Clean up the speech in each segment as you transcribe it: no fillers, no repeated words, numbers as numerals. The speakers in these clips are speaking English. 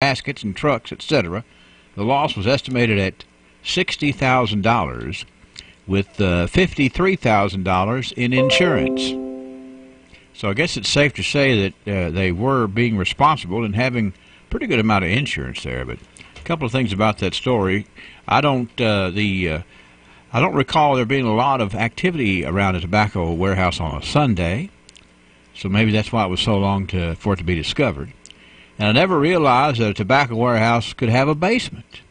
baskets and trucks, etc. The loss was estimated at $60,000, with $53,000 in insurance. So I guess it's safe to say that they were being responsible and having a pretty good amount of insurance there. But a couple of things about that story. I don't recall there being a lot of activity around a tobacco warehouse on a Sunday, so maybe that's why it was so long for it to be discovered. And I never realized that a tobacco warehouse could have a basement,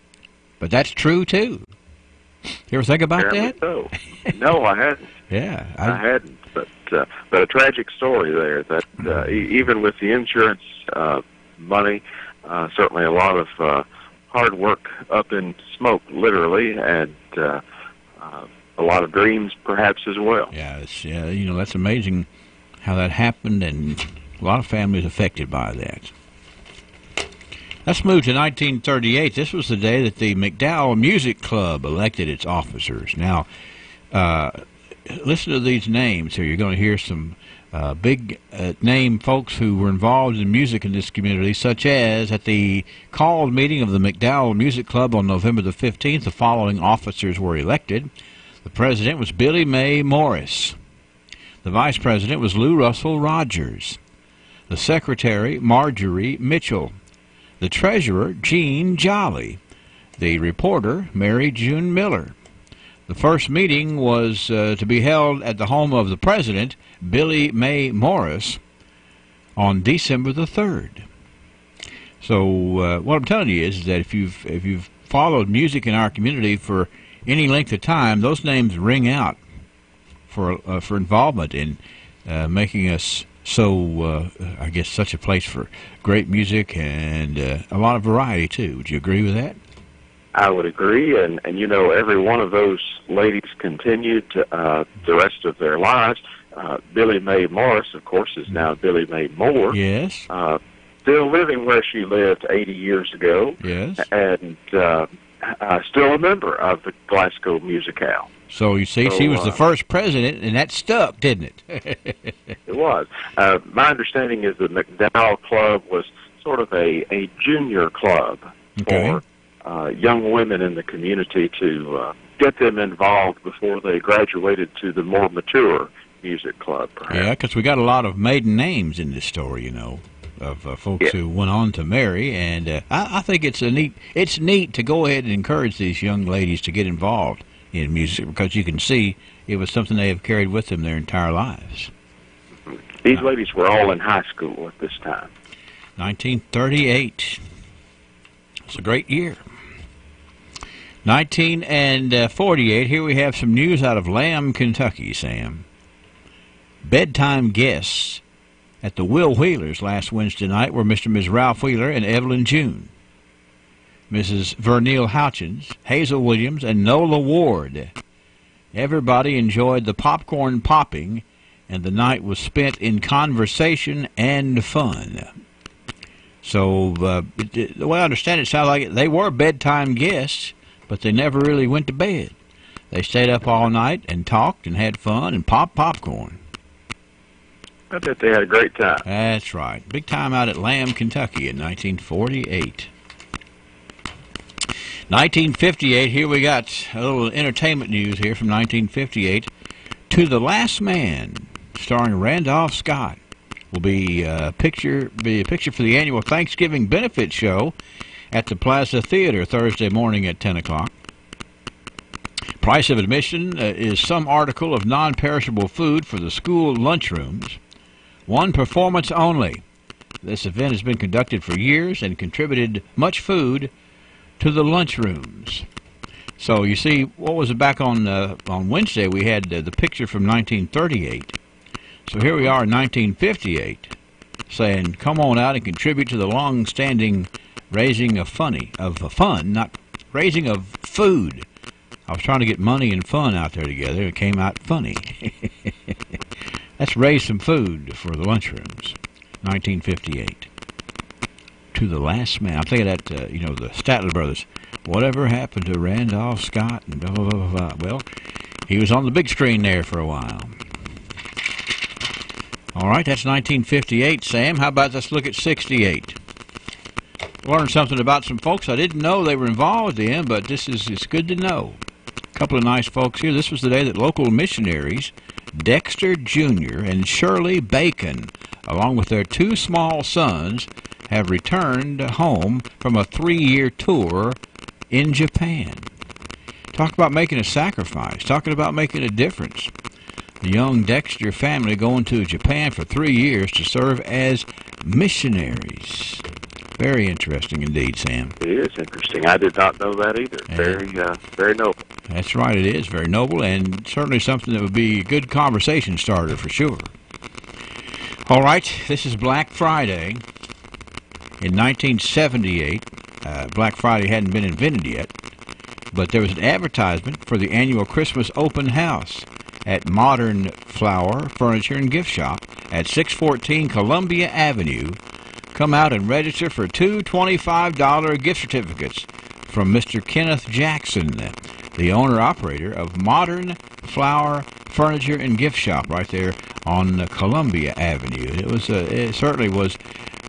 but that's true too. You ever think about that? So. No, I hadn't. Yeah, I hadn't. But a tragic story there. That even with the insurance money, certainly a lot of hard work up in smoke, literally, and a lot of dreams, perhaps, as well. Yeah, that's amazing how that happened, and a lot of families affected by that. Let's move to 1938. This was the day that the McDowell Music Club elected its officers. Now, listen to these names here. You're going to hear some big name folks who were involved in music in this community, such as at the called meeting of the McDowell Music Club on November the 15th, the following officers were elected. The president was Billy May Morris. The vice president was Lou Russell Rogers. The secretary, Marjorie Mitchell. The treasurer, Jean Jolly. The reporter, Mary June Miller. The first meeting was to be held at the home of the president, Billy May Morris, on December the 3rd. So what I'm telling you is that if you've followed music in our community for any length of time, those names ring out for involvement in making us so, I guess, such a place for great music and a lot of variety, too. Would you agree with that? I would agree, and every one of those ladies continued the rest of their lives. Billy May Morris, of course, is now Billy May Moore. Yes. Still living where she lived 80 years ago. Yes. And still a member of the Glasgow Musicale. So you see, she was the first president, and that stuck, didn't it? It was. My understanding is the McDowell Club was sort of a junior club for young women in the community to get them involved before they graduated to the more mature music club, perhaps. Yeah, because we got a lot of maiden names in this story, of folks who went on to marry, and I think it's neat to go ahead and encourage these young ladies to get involved in music, because you can see it was something they have carried with them their entire lives. These ladies were all in high school at this time. 1938. It's a great year. 1948, here we have some news out of Lamb, Kentucky, Sam. Bedtime guests at the Will Wheelers last Wednesday night were Mr. and Ms. Ralph Wheeler and Evelyn June. Mrs. Vernil Houchins, Hazel Williams, and Nola Ward. Everybody enjoyed the popcorn popping, and the night was spent in conversation and fun. So, the way I understand it, it sounds like they were bedtime guests, but they never really went to bed. They stayed up all night and talked and had fun and popped popcorn. I bet they had a great time. That's right. Big time out at Lamb, Kentucky in 1948. 1958, here we got a little entertainment news here from 1958. To the Last Man, starring Randolph Scott, will be a picture for the annual Thanksgiving benefit show at the Plaza Theater Thursday morning at 10 o'clock. Price of admission is some article of non-perishable food for the school lunchrooms. One performance only. This event has been conducted for years and contributed much food to the lunchrooms. So you see, what was it back on Wednesday? We had the picture from 1938. So here we are in 1958, saying, "Come on out and contribute to the long-standing raising of fun, not raising of food." I was trying to get money and fun out there together. It came out funny. Let's raise some food for the lunchrooms. 1958. To the Last Man. I'm thinking that, the Statler brothers. Whatever happened to Randolph Scott and blah, blah, blah, blah. Well, he was on the big screen there for a while. All right, that's 1958, Sam. How about let's look at 68? Learned something about some folks I didn't know they were involved in, but it's good to know. A couple of nice folks here. This was the day that local missionaries, Dexter Jr. and Shirley Bacon, along with their 2 small sons, have returned home from a 3-year tour in Japan. Talk about making a sacrifice, talking about making a difference. The young Dexter family going to Japan for 3 years to serve as missionaries. Very interesting indeed, Sam. It is interesting. I did not know that either. Very noble. That's right, it is very noble, and certainly something that would be a good conversation starter for sure. All right, this is Black Friday. In 1978, Black Friday hadn't been invented yet, but there was an advertisement for the annual Christmas open house at Modern Flower Furniture and Gift Shop at 614 Columbia Avenue. Come out and register for 2 $25 gift certificates from Mr. Kenneth Jackson, the owner-operator of Modern Flower Furniture and Gift Shop right there on Columbia Avenue. It certainly was,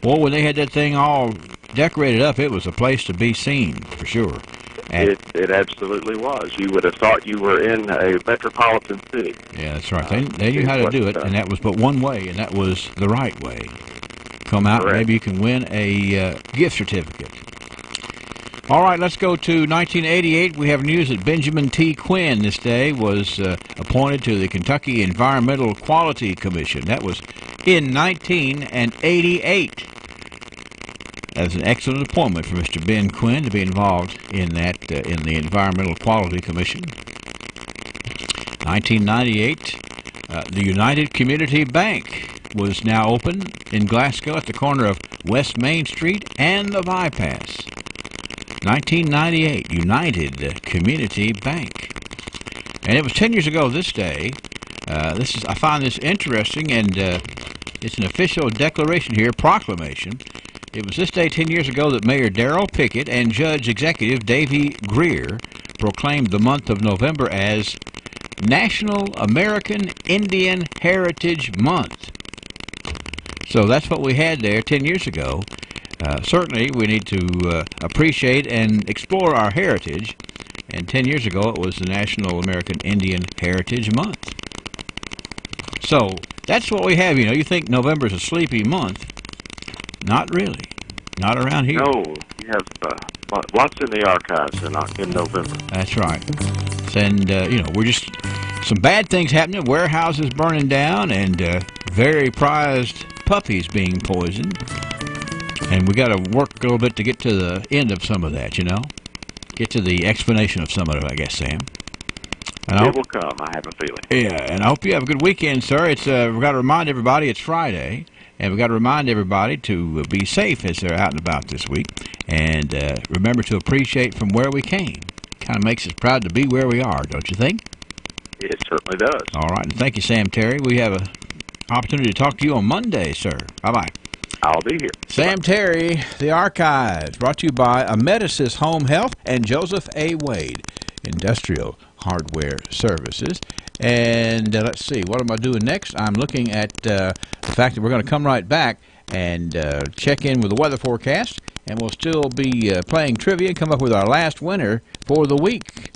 well, when they had that thing all decorated up, it was a place to be seen, for sure. It absolutely was. You would have thought you were in a metropolitan city. Yeah, that's right. They knew how to do it, and that was but one way, and that was the right way. Come out, Correct. Maybe you can win a gift certificate. All right, let's go to 1988. We have news that Benjamin T. Quinn this day was appointed to the Kentucky Environmental Quality Commission. That was in 1988. That was an excellent appointment for Mr. Ben Quinn to be involved in that in the Environmental Quality Commission. 1998, the United Community Bank was now open in Glasgow at the corner of West Main Street and the Bypass. 1998, United Community Bank. And it was 10 years ago this day. I find this interesting, and it's an official declaration here, proclamation. It was this day 10 years ago that Mayor Darrell Pickett and Judge Executive Davy Greer proclaimed the month of November as National American Indian Heritage Month. So that's what we had there 10 years ago. Certainly we need to appreciate and explore our heritage, and 10 years ago it was the National American Indian Heritage Month. So that's what we have. You know, you think November's a sleepy month. Not really. Not around here. No, we have lots in the archives in November. That's right. And, we're just some bad things happening, warehouses burning down, and very prized puppies being poisoned. And we got to work a little bit to get to the end of some of that, Get to the explanation of some of it, I guess, Sam. And it will come, I have a feeling. Yeah, and I hope you have a good weekend, sir. We've got to remind everybody it's Friday, and we've got to remind everybody to be safe as they're out and about this week. And remember to appreciate from where we came. Kind of makes us proud to be where we are, don't you think? It certainly does. All right, and thank you, Sam Terry. We have an opportunity to talk to you on Monday, sir. Bye-bye. I'll be here. Sam Terry, The Archives, brought to you by Amedisys Home Health and Joseph A. Wade, Industrial Hardware Services. And let's see, what am I doing next? I'm looking at the fact that we're going to come right back and check in with the weather forecast, and we'll still be playing trivia and come up with our last winner for the week.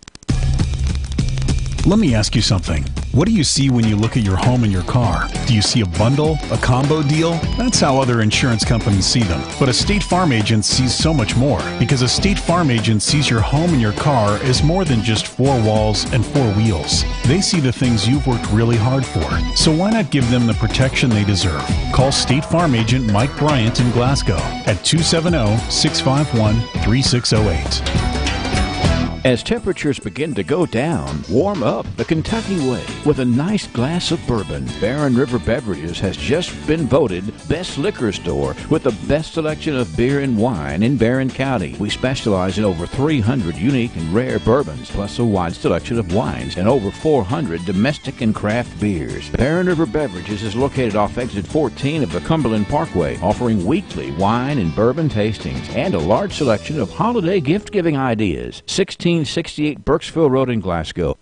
Let me ask you something. What do you see when you look at your home and your car? Do you see a bundle, a combo deal? That's how other insurance companies see them. But a State Farm agent sees so much more, because a State Farm agent sees your home and your car as more than just 4 walls and 4 wheels. They see the things you've worked really hard for. So why not give them the protection they deserve? Call State Farm agent Mike Bryant in Glasgow at 270-651-3608. As temperatures begin to go down, warm up the Kentucky way with a nice glass of bourbon. Barren River Beverages has just been voted Best Liquor Store with the best selection of beer and wine in Barren County. We specialize in over 300 unique and rare bourbons, plus a wide selection of wines and over 400 domestic and craft beers. Barren River Beverages is located off exit 14 of the Cumberland Parkway, offering weekly wine and bourbon tastings and a large selection of holiday gift-giving ideas. 1668 Burkesville Road in Glasgow.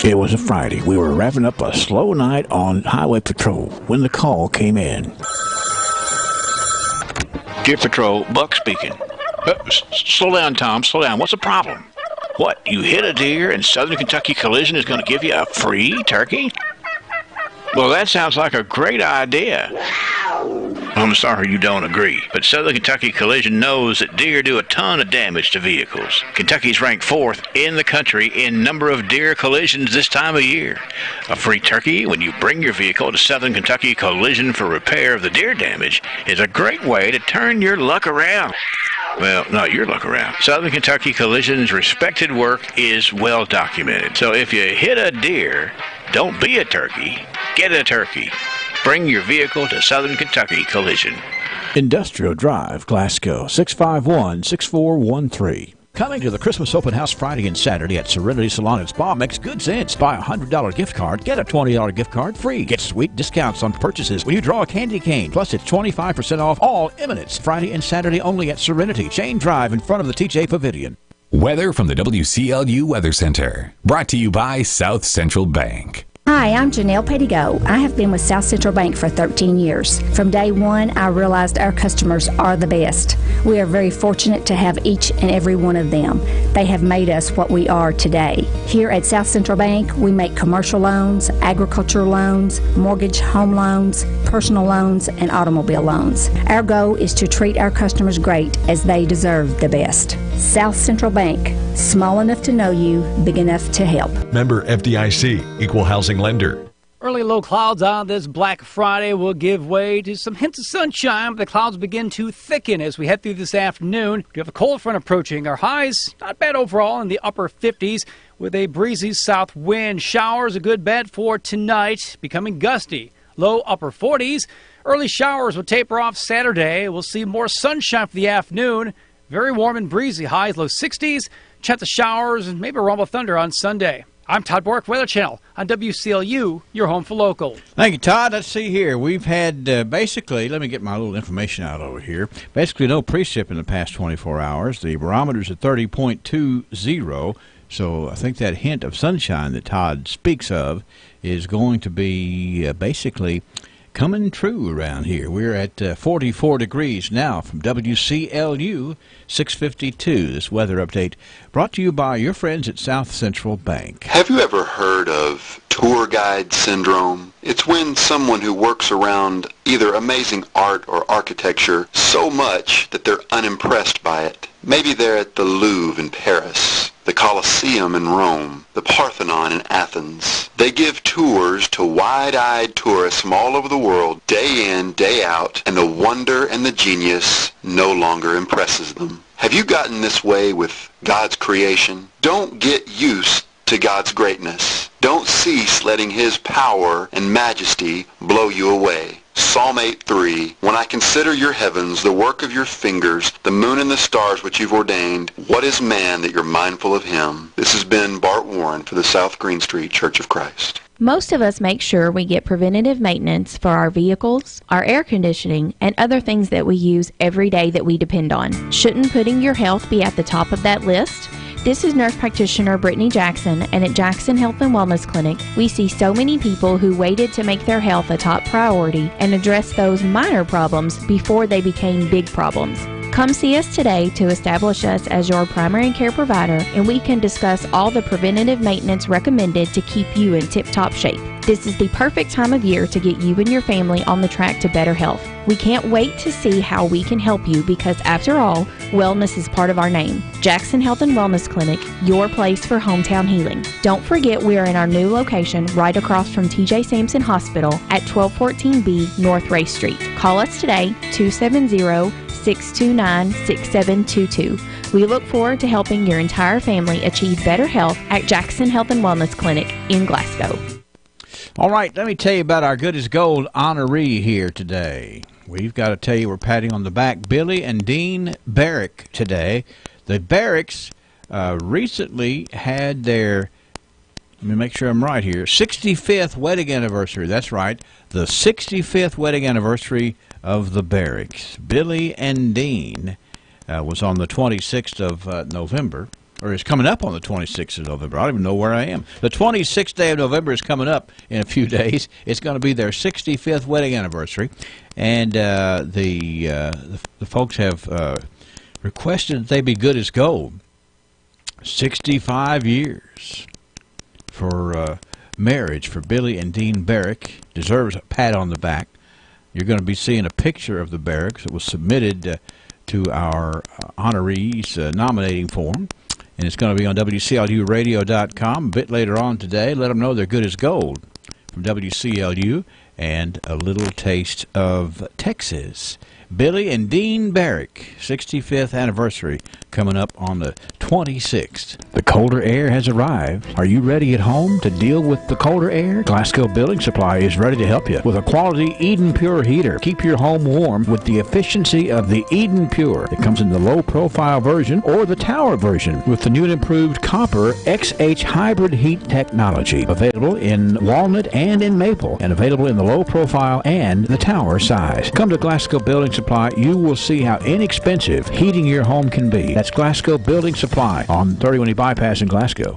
It was a Friday. We were wrapping up a slow night on highway patrol when the call came in. Deer Patrol, Buck speaking. Slow down, Tom. Slow down. What's the problem? What, you hit a deer and Southern Kentucky Collision is going to give you a free turkey? Well, that sounds like a great idea. I'm sorry you don't agree, but Southern Kentucky Collision knows that deer do a ton of damage to vehicles. Kentucky's ranked 4th in the country in number of deer collisions this time of year. A free turkey when you bring your vehicle to Southern Kentucky Collision for repair of the deer damage is a great way to turn your luck around. Well, not your luck around. Southern Kentucky Collision's respected work is well documented. So if you hit a deer, don't be a turkey, get a turkey. Bring your vehicle to Southern Kentucky Collision. Industrial Drive, Glasgow, 651-6413. Coming to the Christmas Open House Friday and Saturday at Serenity Salon and Spa makes good sense. Buy a $100 gift card, get a $20 gift card free. Get sweet discounts on purchases when you draw a candy cane. Plus, it's 25% off all Eminence. Friday and Saturday only at Serenity. Chain Drive in front of the TJ Pavilion. Weather from the WCLU Weather Center. Brought to you by South Central Bank. Hi, I'm Janelle Pettigo. I have been with South Central Bank for 13 years. From day one, I realized our customers are the best. We are very fortunate to have each and every one of them. They have made us what we are today. Here at South Central Bank, we make commercial loans, agricultural loans, mortgage home loans, personal loans, and automobile loans. Our goal is to treat our customers great as they deserve the best. South Central Bank, small enough to know you, big enough to help. Member FDIC, Equal Housing Lender. Early low clouds on this Black Friday will give way to some hints of sunshine, but the clouds begin to thicken as we head through this afternoon. We have a cold front approaching. Our highs, not bad overall, in the upper 50s with a breezy south wind. Showers a good bet for tonight, becoming gusty. Low upper 40s. Early showers will taper off Saturday. We'll see more sunshine for the afternoon. Very warm and breezy. Highs low 60s. Chance of showers and maybe a rumble of thunder on Sunday. I'm Todd Bork, Weather Channel on WCLU, your home for local. Thank you, Todd. Let's see here. We've had basically, let me get my little information out over here. Basically no precip in the past 24 hours. The barometer's at 30.20. So I think that hint of sunshine that Todd speaks of is going to be basically coming true around here. We're at 44 degrees now from WCLU 652. This weather update brought to you by your friends at South Central Bank. Have you ever heard of tour guide syndrome? It's when someone who works around either amazing art or architecture so much that they're unimpressed by it. Maybe they're at the Louvre in Paris, the Colosseum in Rome, the Parthenon in Athens. They give tours to wide-eyed tourists from all over the world, day in, day out, and the wonder and the genius no longer impresses them. Have you gotten this way with God's creation? Don't get used to God's greatness. Don't cease letting His power and majesty blow you away. Psalm 8:3, when I consider your heavens, the work of your fingers, the moon and the stars which you've ordained, what is man that you're mindful of him? This has been Bart Warren for the South Green Street Church of Christ. Most of us make sure we get preventative maintenance for our vehicles, our air conditioning, and other things that we use every day that we depend on. Shouldn't putting your health be at the top of that list? This is nurse practitioner Brittany Jackson, and at Jackson Health and Wellness Clinic, we see so many people who waited to make their health a top priority and address those minor problems before they became big problems. Come see us today to establish us as your primary care provider, and we can discuss all the preventative maintenance recommended to keep you in tip-top shape. This is the perfect time of year to get you and your family on the track to better health. We can't wait to see how we can help you because, after all, wellness is part of our name. Jackson Health and Wellness Clinic, your place for hometown healing. Don't forget we are in our new location right across from TJ Sampson Hospital at 1214B North Race Street. Call us today, 270-629-6722. We look forward to helping your entire family achieve better health at Jackson Health and Wellness Clinic in Glasgow. All right, let me tell you about our Good as Gold honoree here today. We've got to tell you we're patting on the back Billy and Dean Barrick today. The Barricks recently had their, let me make sure I'm right here, 65th wedding anniversary. That's right, the 65th wedding anniversary of the Barricks. Billy and Dean was on the 26th of November. or is coming up on the 26th of November. I don't even know where I am. The 26th day of November is coming up in a few days. It's going to be their 65th wedding anniversary, and the folks have requested that they be good as gold. 65 years for marriage for Billy and Dean Barrick. Deserves a pat on the back. You're going to be seeing a picture of the Barricks that was submitted to our honorees nominating form, and it's going to be on WCLUradio.com a bit later on today. Let them know they're good as gold from WCLU and a little taste of Texas. Billy and Dean Barrick, 65th anniversary, coming up on the 26th. The colder air has arrived. Are you ready at home to deal with the colder air? Glasgow Building Supply is ready to help you with a quality Eden Pure heater. Keep your home warm with the efficiency of the Eden Pure. It comes in the low-profile version or the tower version with the new and improved copper XH hybrid heat technology. Available in walnut and in maple, and available in the low-profile and the tower size. Come to Glasgow Building Supply. You will see how inexpensive heating your home can be. That's Glasgow Building Supply on 31E Bypass in Glasgow.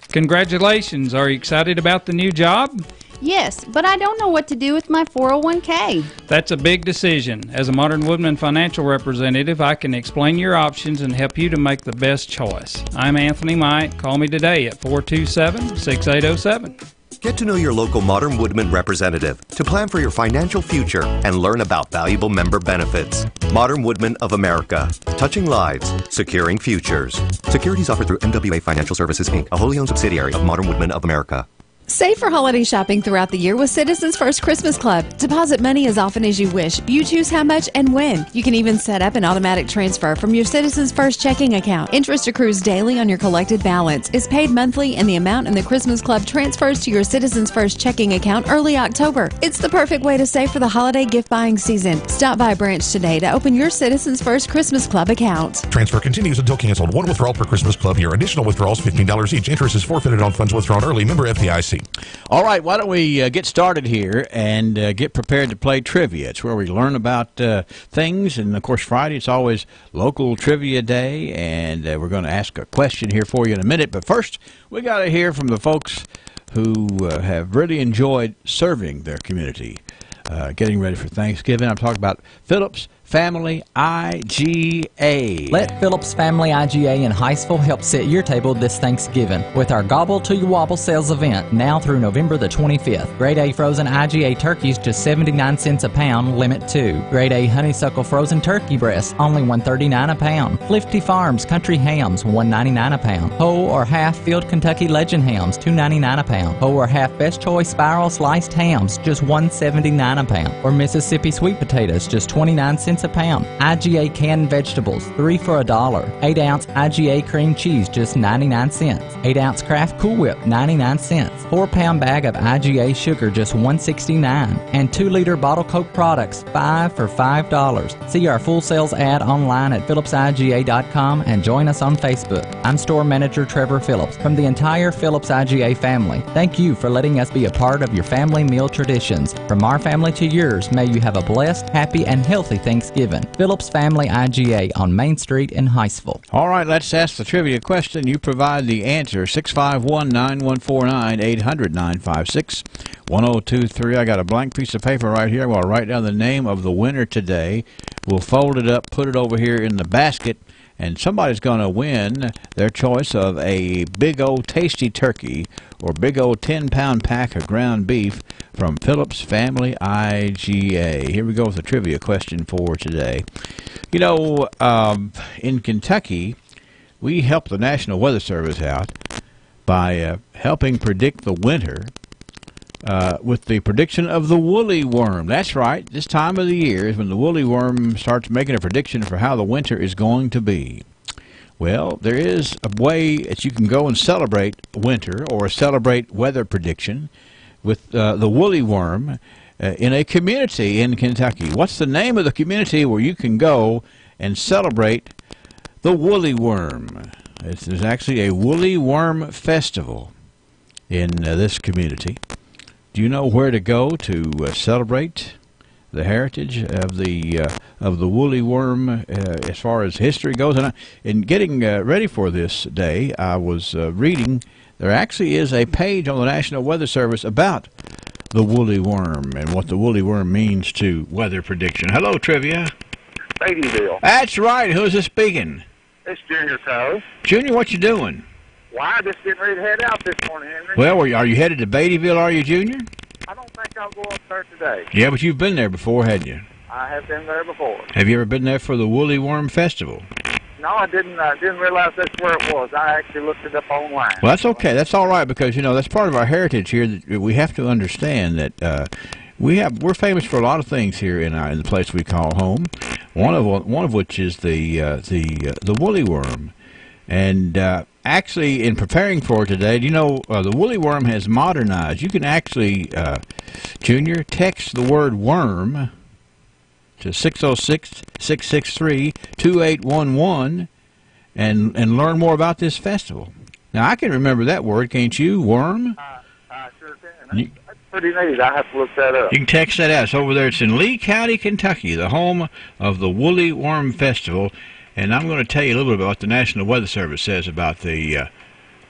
Congratulations. Are you excited about the new job? Yes, but I don't know what to do with my 401k. That's a big decision. As a Modern Woodman financial representative, I can explain your options and help you to make the best choice. I'm Anthony Mike. Call me today at 427-6807. Get to know your local Modern Woodman representative to plan for your financial future and learn about valuable member benefits. Modern Woodman of America. Touching lives, securing futures. Securities offered through MWA Financial Services, Inc., a wholly owned subsidiary of Modern Woodman of America. Save for holiday shopping throughout the year with Citizens First Christmas Club. Deposit money as often as you wish. You choose how much and when. You can even set up an automatic transfer from your Citizens First checking account. Interest accrues daily on your collected balance, is paid monthly, and the amount in the Christmas Club transfers to your Citizens First checking account early October. It's the perfect way to save for the holiday gift buying season. Stop by a branch today to open your Citizens First Christmas Club account. Transfer continues until canceled. One withdrawal per Christmas Club year. Additional withdrawals $15 each. Interest is forfeited on funds withdrawn early. Member FDIC. All right, why don't we get started here and get prepared to play trivia. It's where we learn about things, and of course Friday it's always local trivia day, and we're going to ask a question here for you in a minute. But first, we got to hear from the folks who have really enjoyed serving their community, getting ready for Thanksgiving. I'm talking about Phillips Family IGA. Let Phillips Family IGA in Hinesville help set your table this Thanksgiving with our Gobble Till You Wobble sales event now through November the 25th. Grade A frozen IGA turkeys just 79 cents a pound, limit 2. Grade A honeysuckle frozen turkey breasts only $1.39 a pound. Flifty Farms country hams $1.99 a pound. Whole or half Field Kentucky Legend hams $2.99 a pound. Whole or half Best Choice spiral sliced hams just $1.79 a pound. Or Mississippi sweet potatoes just 29 cents a pound. IGA canned vegetables, 3 for $1. 8-ounce IGA cream cheese, just 99 cents. 8-ounce Kraft Cool Whip, 99 cents. 4-pound bag of IGA sugar, just $1.69. And 2-liter bottle Coke products, 5 for $5. See our full sales ad online at phillipsiga.com and join us on Facebook. I'm store manager Trevor Phillips from the entire Phillips IGA family. Thank you for letting us be a part of your family meal traditions. From our family to yours, may you have a blessed, happy, and healthy Thanksgiving. Phillips Family IGA on Main Street in Hinesville. All right, let's ask the trivia question. You provide the answer. 651-9149, 800-956-1023. I got a blank piece of paper right here. I'll write down the name of the winner today. We'll fold it up, put it over here in the basket, and somebody's going to win their choice of a big old tasty turkey or big old 10-pound pack of ground beef from Phillips Family IGA. Here we go with the trivia question for today. You know, in Kentucky, we help the National Weather Service out by helping predict the winter with the prediction of the woolly worm. That's right. This time of the year is when the woolly worm starts making a prediction for how the winter is going to be. Well, there is a way that you can go and celebrate winter or celebrate weather prediction with the woolly worm in a community in Kentucky. What's the name of the community where you can go and celebrate the woolly worm? There's actually a woolly worm festival in this community. Do you know where to go to celebrate the heritage of the woolly worm as far as history goes. And in getting ready for this day, I was reading. There actually is a page on the National Weather Service about the woolly worm and what the woolly worm means to weather prediction. Hello, Trivia. Beattyville. That's right. Who's this speaking? It's Junior Coe. Junior, what you doing? Why, just getting ready to head out this morning, Henry. Well, are you headed to Beattyville, are you, Junior? I don't think I'll go up there today. Yeah, but you've been there before, hadn't you? I have been there before. Have you ever been there for the Woolly Worm Festival? No, I didn't realize that's where it was. I actually looked it up online. Well, that's okay. That's all right because, you know, that's part of our heritage here that we have to understand that we're famous for a lot of things here in the place we call home. One of which is the woolly worm. And actually, in preparing for today, you know, the woolly worm has modernized. You can actually, Junior, text the word worm to 606-663-2811 and learn more about this festival. Now, I can remember that word, can't you? Worm? I sure can. That's pretty neat. I have to look that up. You can text that out. It's over there. It's in Lee County, Kentucky, the home of the Woolly Worm Festival. And I'm going to tell you a little bit about what the National Weather Service says about the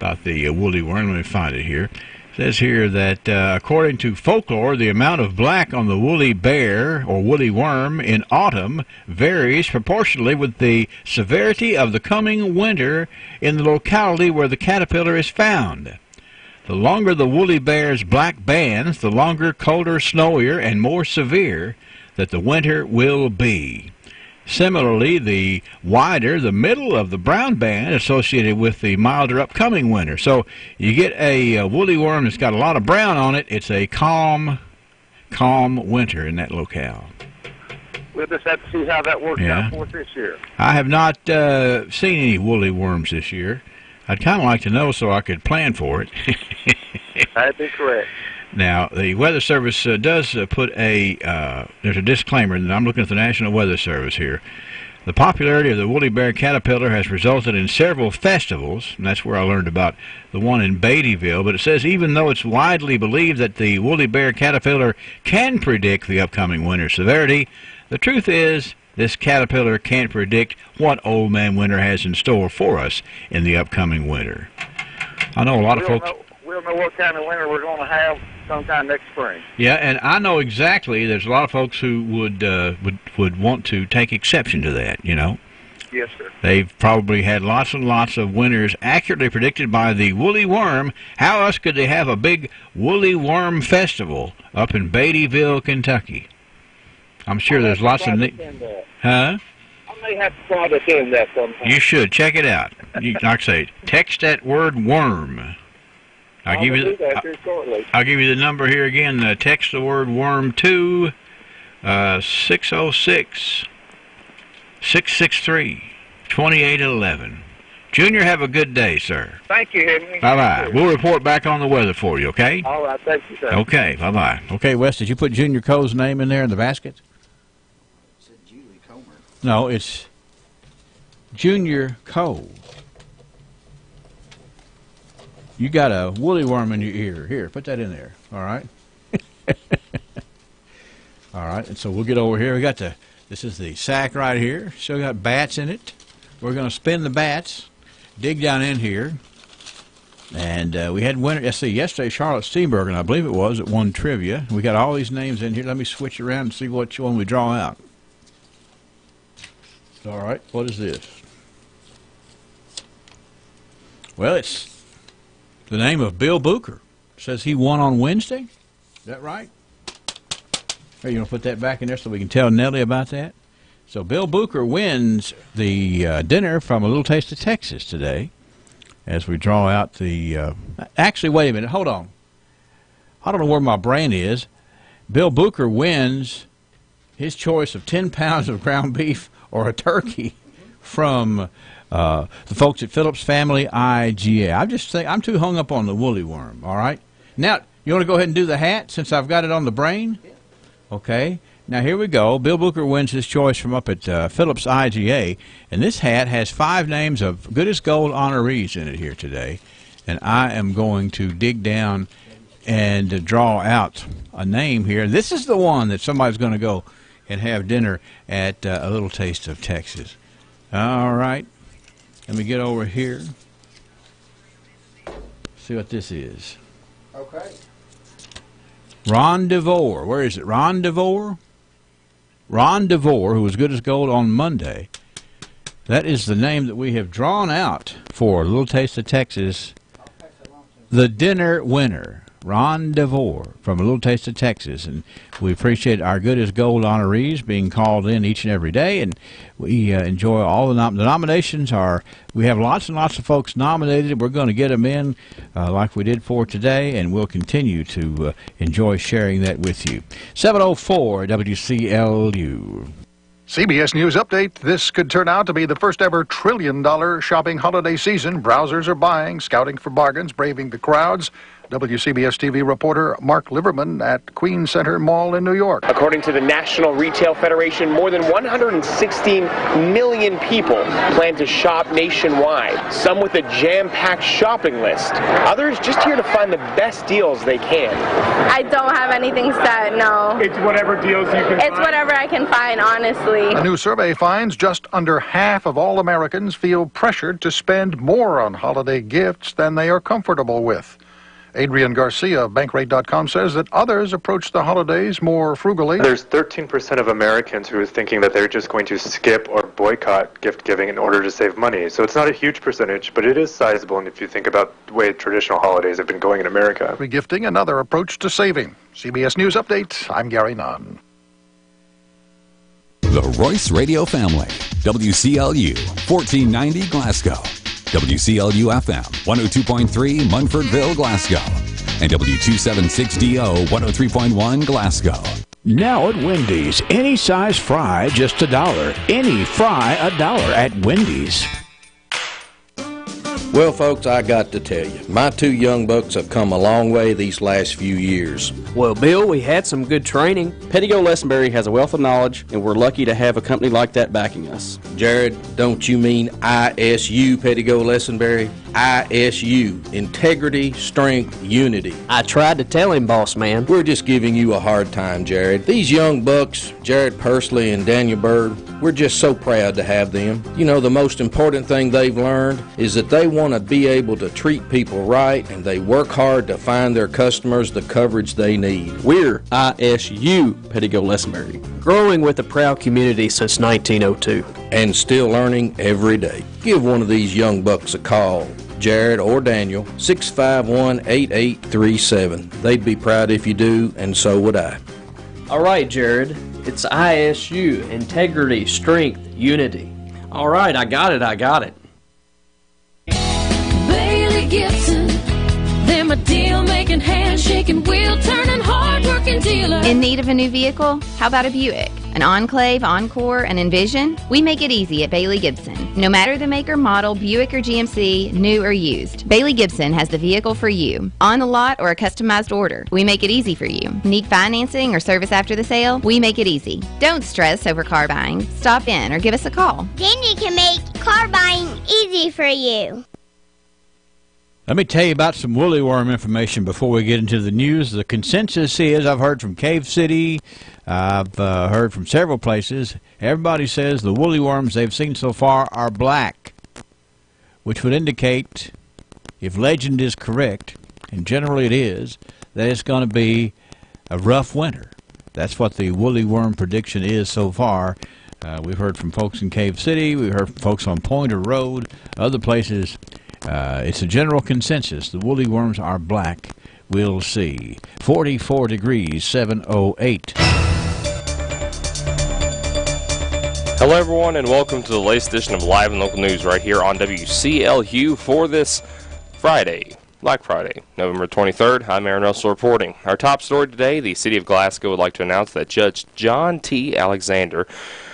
woolly worm. Let me find it here. It says here that according to folklore, the amount of black on the woolly bear or woolly worm in autumn varies proportionally with the severity of the coming winter in the locality where the caterpillar is found. The longer the woolly bear's black bands, the longer, colder, snowier, and more severe that the winter will be. Similarly, the wider the middle of the brown band associated with the milder upcoming winter. So you get a woolly worm that's got a lot of brown on it. It's a calm winter in that locale. We'll just have to see how that works out for us this year. I have not seen any woolly worms this year. I'd kind of like to know so I could plan for it. That'd be correct. Now, the Weather Service does put there's a disclaimer, and I'm looking at the National Weather Service here. The popularity of the woolly bear caterpillar has resulted in several festivals, and that's where I learned about the one in Beattyville. But it says even though it's widely believed that the woolly bear caterpillar can predict the upcoming winter severity, the truth is this caterpillar can't predict what Old Man Winter has in store for us in the upcoming winter. I know a lot of folks... We'll know what kind of winter we're going to have sometime next spring. Yeah, and I know exactly there's a lot of folks who would want to take exception to that, you know. Yes, sir. They've probably had lots and lots of winters accurately predicted by the woolly worm. How else could they have a big woolly worm festival up in Beattyville, Kentucky? I'm sure there's lots of... Huh? I may have to try to attend that sometime. You should. Check it out. Like I say, text that word worm. I'll give you the number here again. Text the word worm to 606-663-2811. Junior, have a good day, sir. Thank you, Henry. Bye-bye. We'll report back on the weather for you, okay? All right. Thank you, sir. Okay. Bye-bye. Okay, Wes, did you put Junior Coe's name in there in the basket? It said Julie Comer. No, it's Junior Coe. You got a woolly worm in your ear. Here, put that in there. All right? All right, and so we'll get over here. We got this is the sack right here. Still got bats in it. We're going to spin the bats, dig down in here. And we had winner. Let's see, yesterday Charlotte Steenbergen, I believe it was, at won trivia. We got all these names in here. Let me switch around and see which one we draw out. All right, what is this? Well, it's the name of Bill Booker. Says he won on Wednesday. Is that right? Here, you want to put that back in there so we can tell Nellie about that? So Bill Booker wins the dinner from A Little Taste of Texas today as we draw out the... actually, wait a minute. Hold on. I don't know where my brain is. Bill Booker wins his choice of 10 pounds of ground beef or a turkey from... the folks at Phillips Family IGA. I'm too hung up on the woolly worm, all right? Now, you want to go ahead and do the hat since I've got it on the brain? Okay. Now, here we go. Bill Booker wins his choice from up at Phillips IGA. And this hat has 5 names of Good as Gold honorees in it here today. And I am going to dig down and draw out a name here. This is the one that somebody's going to go and have dinner at A Little Taste of Texas. All right. Let me get over here. See what this is. Okay. Ron DeVore. Where is it? Ron DeVore? Ron DeVore, who was good as gold on Monday. That is the name that we have drawn out for A Little Taste of Texas. The dinner winner, Ron DeVore from A Little Taste of Texas. And we appreciate our good as gold honorees being called in each and every day. And we enjoy all the nominations. We have lots and lots of folks nominated. We're going to get them in like we did for today, and we'll continue to enjoy sharing that with you. 704 WCLU. CBS News Update. This could turn out to be the first ever $1 trillion shopping holiday season. Browsers are buying, scouting for bargains, braving the crowds. WCBS TV reporter Mark Liverman at Queen Center Mall in New York. According to the National Retail Federation, more than 116 million people plan to shop nationwide, some with a jam-packed shopping list, others just here to find the best deals they can. I don't have anything set, no. It's whatever deals you can find? It's whatever I can find, honestly. A new survey finds just under half of all Americans feel pressured to spend more on holiday gifts than they are comfortable with. Adrian Garcia of Bankrate.com says that others approach the holidays more frugally. There's 13% of Americans who are thinking that they're just going to skip or boycott gift giving in order to save money. So it's not a huge percentage, but it is sizable. And if you think about the way traditional holidays have been going in America. Regifting, another approach to saving. CBS News Update, I'm Gary Nunn. The Royce Radio Family. WCLU, 1490 Glasgow. WCLU-FM, 102.3 Munfordville, Glasgow. And W276DO, 103.1 Glasgow. Now at Wendy's, any size fry, just $1. Any fry, $1 at Wendy's. Well, folks, I got to tell you, my two young bucks have come a long way these last few years. Well, Bill, we had some good training. Pettigo Lessenberry has a wealth of knowledge, and we're lucky to have a company like that backing us. Jared, don't you mean ISU, Pettigo Lessenberry? ISU, Integrity, Strength, Unity. I tried to tell him, boss man. We're just giving you a hard time, Jared. These young bucks, Jared Pursley and Daniel Bird, we're just so proud to have them. You know, the most important thing they've learned is that they want to be able to treat people right, and they work hard to find their customers the coverage they need. We're ISU, Pettigo Lessenberry, growing with a proud community since 1902. And still learning every day. Give one of these young bucks a call, Jared or Daniel, 651-8837. They'd be proud if you do, and so would I. All right, Jared. It's ISU, Integrity, Strength, Unity. All right, I got it. Bailey Gibson, they're my deal-making, hand-shaking, wheel-turning, hard-working dealer. In need of a new vehicle? How about a Buick? An Enclave, Encore, an Envision? We make it easy at Bailey Gibson. No matter the make or model, Buick or GMC, new or used, Bailey Gibson has the vehicle for you. On the lot or a customized order, we make it easy for you. Need financing or service after the sale? We make it easy. Don't stress over car buying. Stop in or give us a call. Then you can make car buying easy for you. Let me tell you about some woolly worm information before we get into the news. The consensus is, I've heard from Cave City, I've heard from several places, everybody says the woolly worms they've seen so far are black, which would indicate, if legend is correct, and generally it is, that it's going to be a rough winter. That's what the woolly worm prediction is so far. We've heard from folks in Cave City, we've heard from folks on Pointer Road, other places. It's a general consensus. The woolly worms are black. We'll see. 44 degrees, 708. Hello, everyone, and welcome to the latest edition of Live and Local News right here on WCLU for this Friday, Black Friday, November 23rd. I'm Aaron Russell reporting. Our top story today, the City of Glasgow would like to announce that Judge John T. Alexander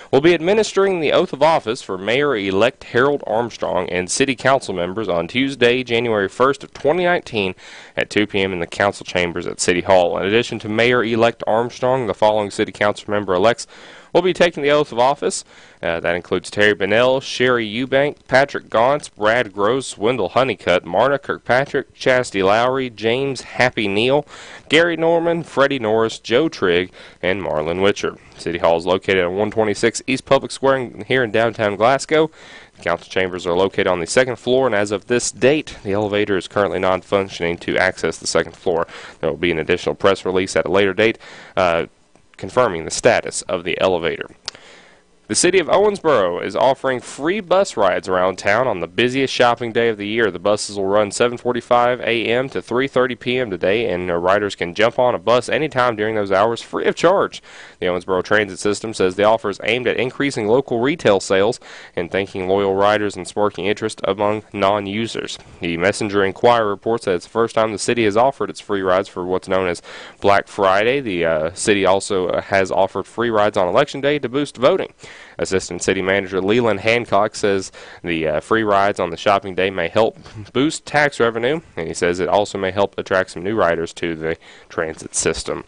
will be administering the oath of office for Mayor-elect Harold Armstrong and City Council members on Tuesday, January 1st of 2019 at 2 p.m. in the Council Chambers at City Hall. In addition to Mayor-elect Armstrong, the following City Council member-elects will be taking the oath of office. That includes Terry Bennell, Sherry Eubank, Patrick Gauntz, Brad Gross, Wendell Honeycutt, Marta Kirkpatrick, Chastity Lowry, James Happy Neal, Gary Norman, Freddie Norris, Joe Trigg, and Marlon Witcher. City Hall is located at 126 East Public Square here in downtown Glasgow. The council chambers are located on the second floor, and as of this date, the elevator is currently non-functioning to access the second floor. There will be an additional press release at a later date confirming the status of the elevator. The city of Owensboro is offering free bus rides around town on the busiest shopping day of the year. The buses will run 7:45 a.m. to 3:30 p.m. today, and riders can jump on a bus anytime during those hours free of charge. The Owensboro Transit System says the offer is aimed at increasing local retail sales and thanking loyal riders and sparking interest among non-users. The Messenger Inquirer reports that it's the first time the city has offered its free rides for what's known as Black Friday. The city also has offered free rides on Election Day to boost voting. Assistant City Manager Leland Hancock says the free rides on the shopping day may help boost tax revenue, and he says it also may help attract some new riders to the transit system.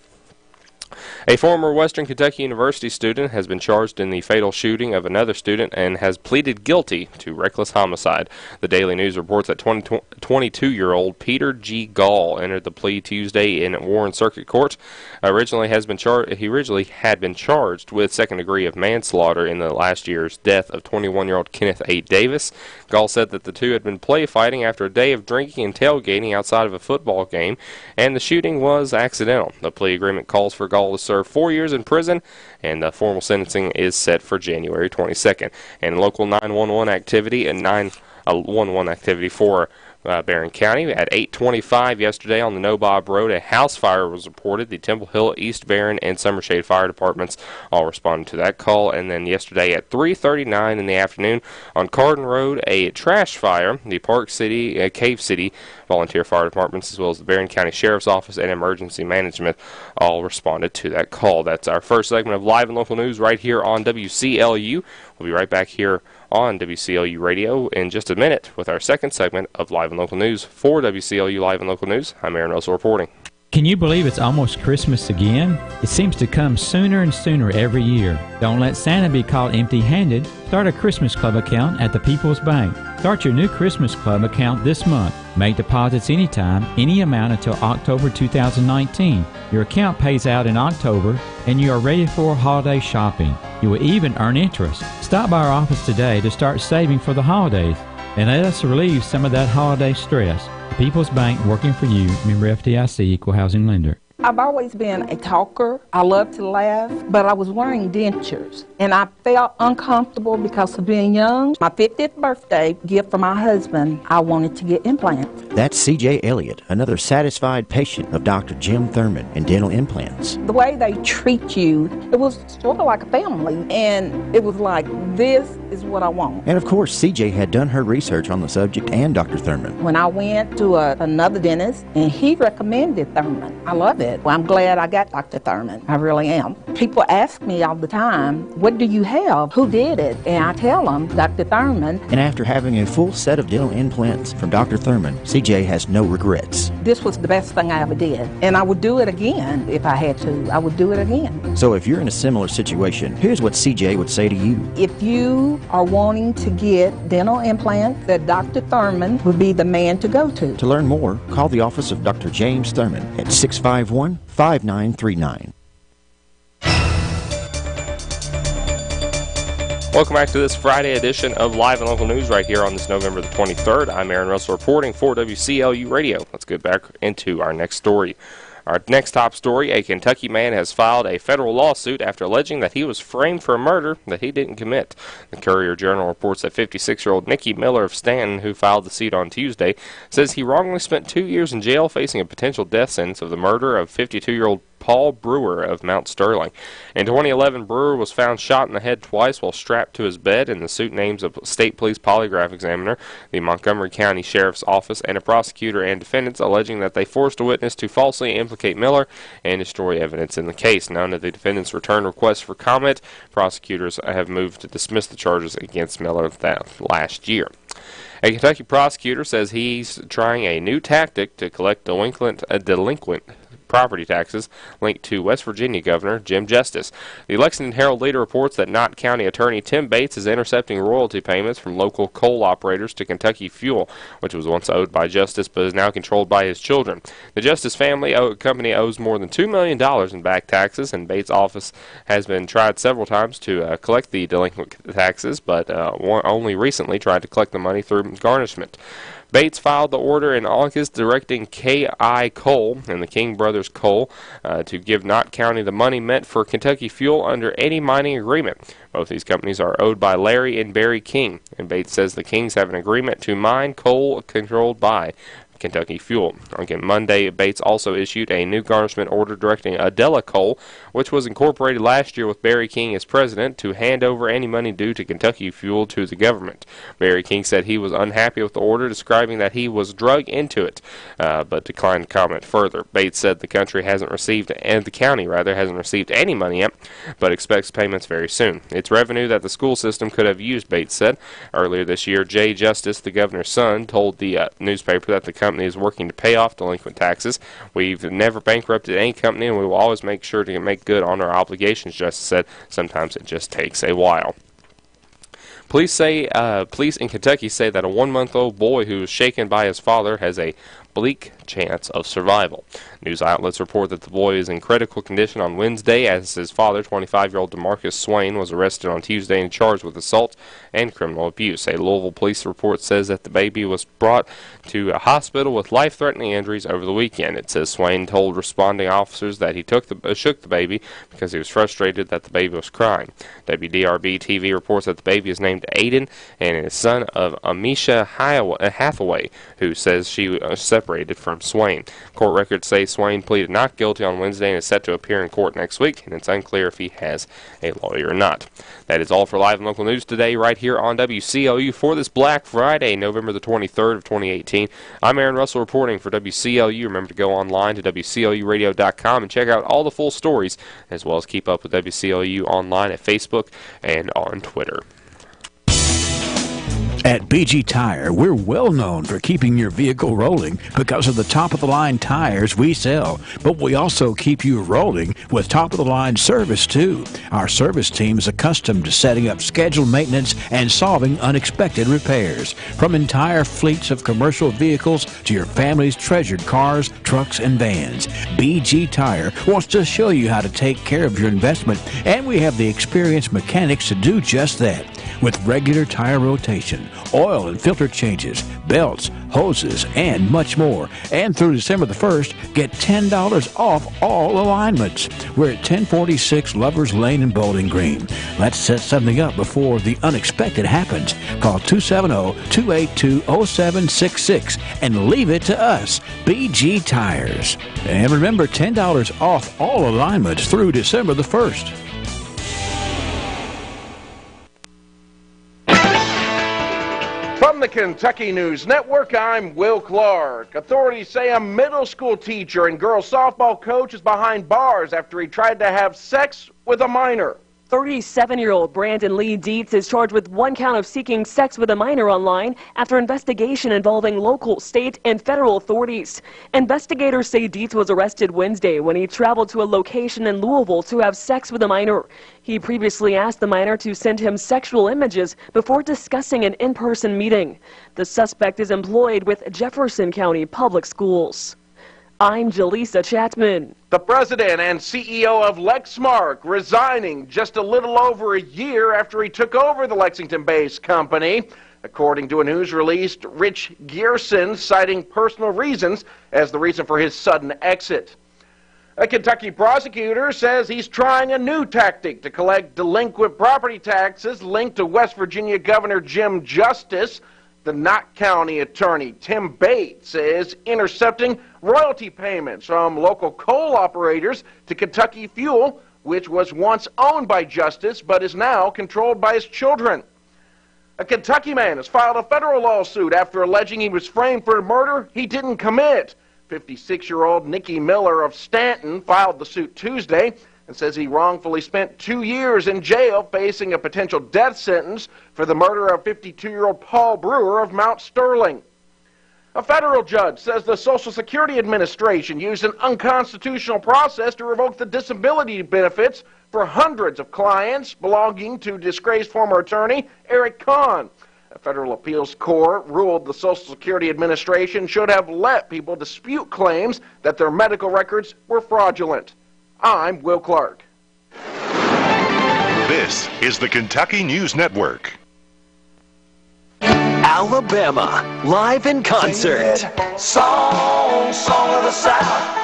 A former Western Kentucky University student has been charged in the fatal shooting of another student and has pleaded guilty to reckless homicide. The Daily News reports that 22-year-old Peter G. Gall entered the plea Tuesday in Warren Circuit Court. He originally had been charged with second degree of manslaughter in the last year's death of 21-year-old Kenneth A. Davis. Gall said that the two had been play fighting after a day of drinking and tailgating outside of a football game, and the shooting was accidental. The plea agreement calls for Gall to serve 4 years in prison, and the formal sentencing is set for January 22nd. And local 911 activity and 911 activity for Barron County. At 8:25 yesterday on the Nobob Road, a house fire was reported. The Temple Hill, East Barron, and Summershade fire departments all responded to that call. And then yesterday at 3:39 in the afternoon on Carden Road, a trash fire. The Park City, Cave City volunteer fire departments, as well as the Barron County Sheriff's Office and Emergency Management, all responded to that call. That's our first segment of Live and Local News right here on WCLU. We'll be right back here on WCLU Radio in just a minute with our second segment of Live and Local News. For WCLU Live and Local News, I'm Aaron Russell reporting. Can you believe it's almost Christmas again? It seems to come sooner and sooner every year. Don't let Santa be caught empty-handed. Start a Christmas Club account at the People's Bank. Start your new Christmas Club account this month. Make deposits anytime, any amount until October 2019. Your account pays out in October, and you are ready for holiday shopping. You will even earn interest. Stop by our office today to start saving for the holidays, and let us relieve some of that holiday stress. People's Bank, working for you. Member FDIC, Equal Housing Lender. I've always been a talker. I love to laugh, but I was wearing dentures, and I felt uncomfortable because of being young. My 50th birthday gift for my husband, I wanted to get implants. That's C.J. Elliott, another satisfied patient of Dr. Jim Thurman in dental implants. The way they treat you, it was sort of like a family, and it was like, this is what I want. And of course, C.J. had done her research on the subject and Dr. Thurman. When I went to another dentist, and he recommended Thurman. I love it. Well, I'm glad I got Dr. Thurman. I really am. People ask me all the time, what do you have? Who did it? And I tell them, Dr. Thurman. And after having a full set of dental implants from Dr. Thurman, CJ has no regrets. This was the best thing I ever did. And I would do it again if I had to. I would do it again. So if you're in a similar situation, here's what CJ would say to you. If you are wanting to get dental implants, that Dr. Thurman would be the man to go to. To learn more, call the office of Dr. James Thurman at 651-5939. Welcome back to this Friday edition of Live and Local News right here on this November the 23rd. I'm Aaron Russell reporting for WCLU Radio. Let's get back into our next story. Our next top story, a Kentucky man has filed a federal lawsuit after alleging that he was framed for a murder that he didn't commit. The Courier-Journal reports that 56-year-old Nicky Miller of Stanton, who filed the suit on Tuesday, says he wrongly spent 2 years in jail facing a potential death sentence of the murder of 52-year-old Paul Brewer of Mount Sterling. In 2011, Brewer was found shot in the head twice while strapped to his bed, and the suit names a state police polygraph examiner, the Montgomery County Sheriff's Office, and a prosecutor and defendants, alleging that they forced a witness to falsely implicate Miller and destroy evidence in the case. None of the defendants returned requests for comment. Prosecutors have moved to dismiss the charges against Miller last year. A Kentucky prosecutor says he's trying a new tactic to collect delinquent property taxes linked to West Virginia Governor Jim Justice. The Lexington Herald-Leader reports that Knott County Attorney Tim Bates is intercepting royalty payments from local coal operators to Kentucky Fuel, which was once owed by Justice but is now controlled by his children. The Justice family company owes more than $2 million in back taxes, and Bates' office has been tried several times to collect the delinquent taxes, but only recently tried to collect the money through garnishment. Bates filed the order in August directing K.I. Coal and the King Brothers Coal to give Knott County the money meant for Kentucky Fuel under any mining agreement. Both these companies are owed by Larry and Barry King, and Bates says the Kings have an agreement to mine coal controlled by Kentucky Fuel. On Monday, Bates also issued a new garnishment order directing Adela Coal, which was incorporated last year with Barry King as president, to hand over any money due to Kentucky Fuel to the government. Barry King said he was unhappy with the order, describing that he was drug into it, but declined to comment further. Bates said the county hasn't received any money yet, but expects payments very soon. It's revenue that the school system could have used, Bates said. Earlier this year, Jay Justice, the governor's son, told the newspaper that the company is working to pay off delinquent taxes. We've never bankrupted any company, and we will always make sure to make good on our obligations, Justice said. Sometimes it just takes a while. Police in Kentucky say that a 1-month-old boy who was shaken by his father has a bleak chance of survival. News outlets report that the boy is in critical condition on Wednesday, as his father, 25-year-old DeMarcus Swain, was arrested on Tuesday and charged with assault and criminal abuse. A Louisville police report says that the baby was brought to a hospital with life-threatening injuries over the weekend. It says Swain told responding officers that he shook the baby because he was frustrated that the baby was crying. WDRB-TV reports that the baby is named Aiden and is son of Amisha Hathaway, who says she was separated from Swain. Court records say Swain pleaded not guilty on Wednesday and is set to appear in court next week, and it's unclear if he has a lawyer or not. That is all for Live and Local News today right here on WCLU for this Black Friday, November the 23rd of 2018. I'm Aaron Russell reporting for WCLU. Remember to go online to WCLUradio.com and check out all the full stories, as well as keep up with WCLU online at Facebook and on Twitter. At BG Tire, we're well known for keeping your vehicle rolling because of the top-of-the-line tires we sell. But we also keep you rolling with top-of-the-line service, too. Our service team is accustomed to setting up scheduled maintenance and solving unexpected repairs. From entire fleets of commercial vehicles to your family's treasured cars, trucks, and vans, BG Tire wants to show you how to take care of your investment, and we have the experienced mechanics to do just that. With regular tire rotation, oil and filter changes, belts, hoses, and much more. And through December the 1st, get $10 off all alignments. We're at 1046 Lovers Lane in Bowling Green. Let's set something up before the unexpected happens. Call 270-282-0766 and leave it to us, BG Tires. And remember, $10 off all alignments through December the 1st. From the Kentucky News Network, I'm Will Clark. Authorities say a middle school teacher and girls softball coach is behind bars after he tried to have sex with a minor. 37-year-old Brandon Lee Dietz is charged with one count of seeking sex with a minor online after investigation involving local, state, and federal authorities. Investigators say Dietz was arrested Wednesday when he traveled to a location in Louisville to have sex with a minor. He previously asked the minor to send him sexual images before discussing an in-person meeting. The suspect is employed with Jefferson County Public Schools. I'm Jaleesa Chapman. The president and CEO of Lexmark resigning just a little over a year after he took over the Lexington-based company. According to a news release, Rich Gearson citing personal reasons as the reason for his sudden exit. A Kentucky prosecutor says he's trying a new tactic to collect delinquent property taxes linked to West Virginia Governor Jim Justice. The Knott County attorney, Tim Bates, is intercepting royalty payments from local coal operators to Kentucky Fuel, which was once owned by Justice but is now controlled by his children. A Kentucky man has filed a federal lawsuit after alleging he was framed for a murder he didn't commit. 56-year-old Nikki Miller of Stanton filed the suit Tuesday and says he wrongfully spent 2 years in jail facing a potential death sentence for the murder of 52-year-old Paul Brewer of Mount Sterling. A federal judge says the Social Security Administration used an unconstitutional process to revoke the disability benefits for hundreds of clients belonging to disgraced former attorney Eric Kahn. A federal appeals court ruled the Social Security Administration should have let people dispute claims that their medical records were fraudulent. I'm Will Clark. This is the Kentucky News Network. Alabama, live in concert. Song of the South.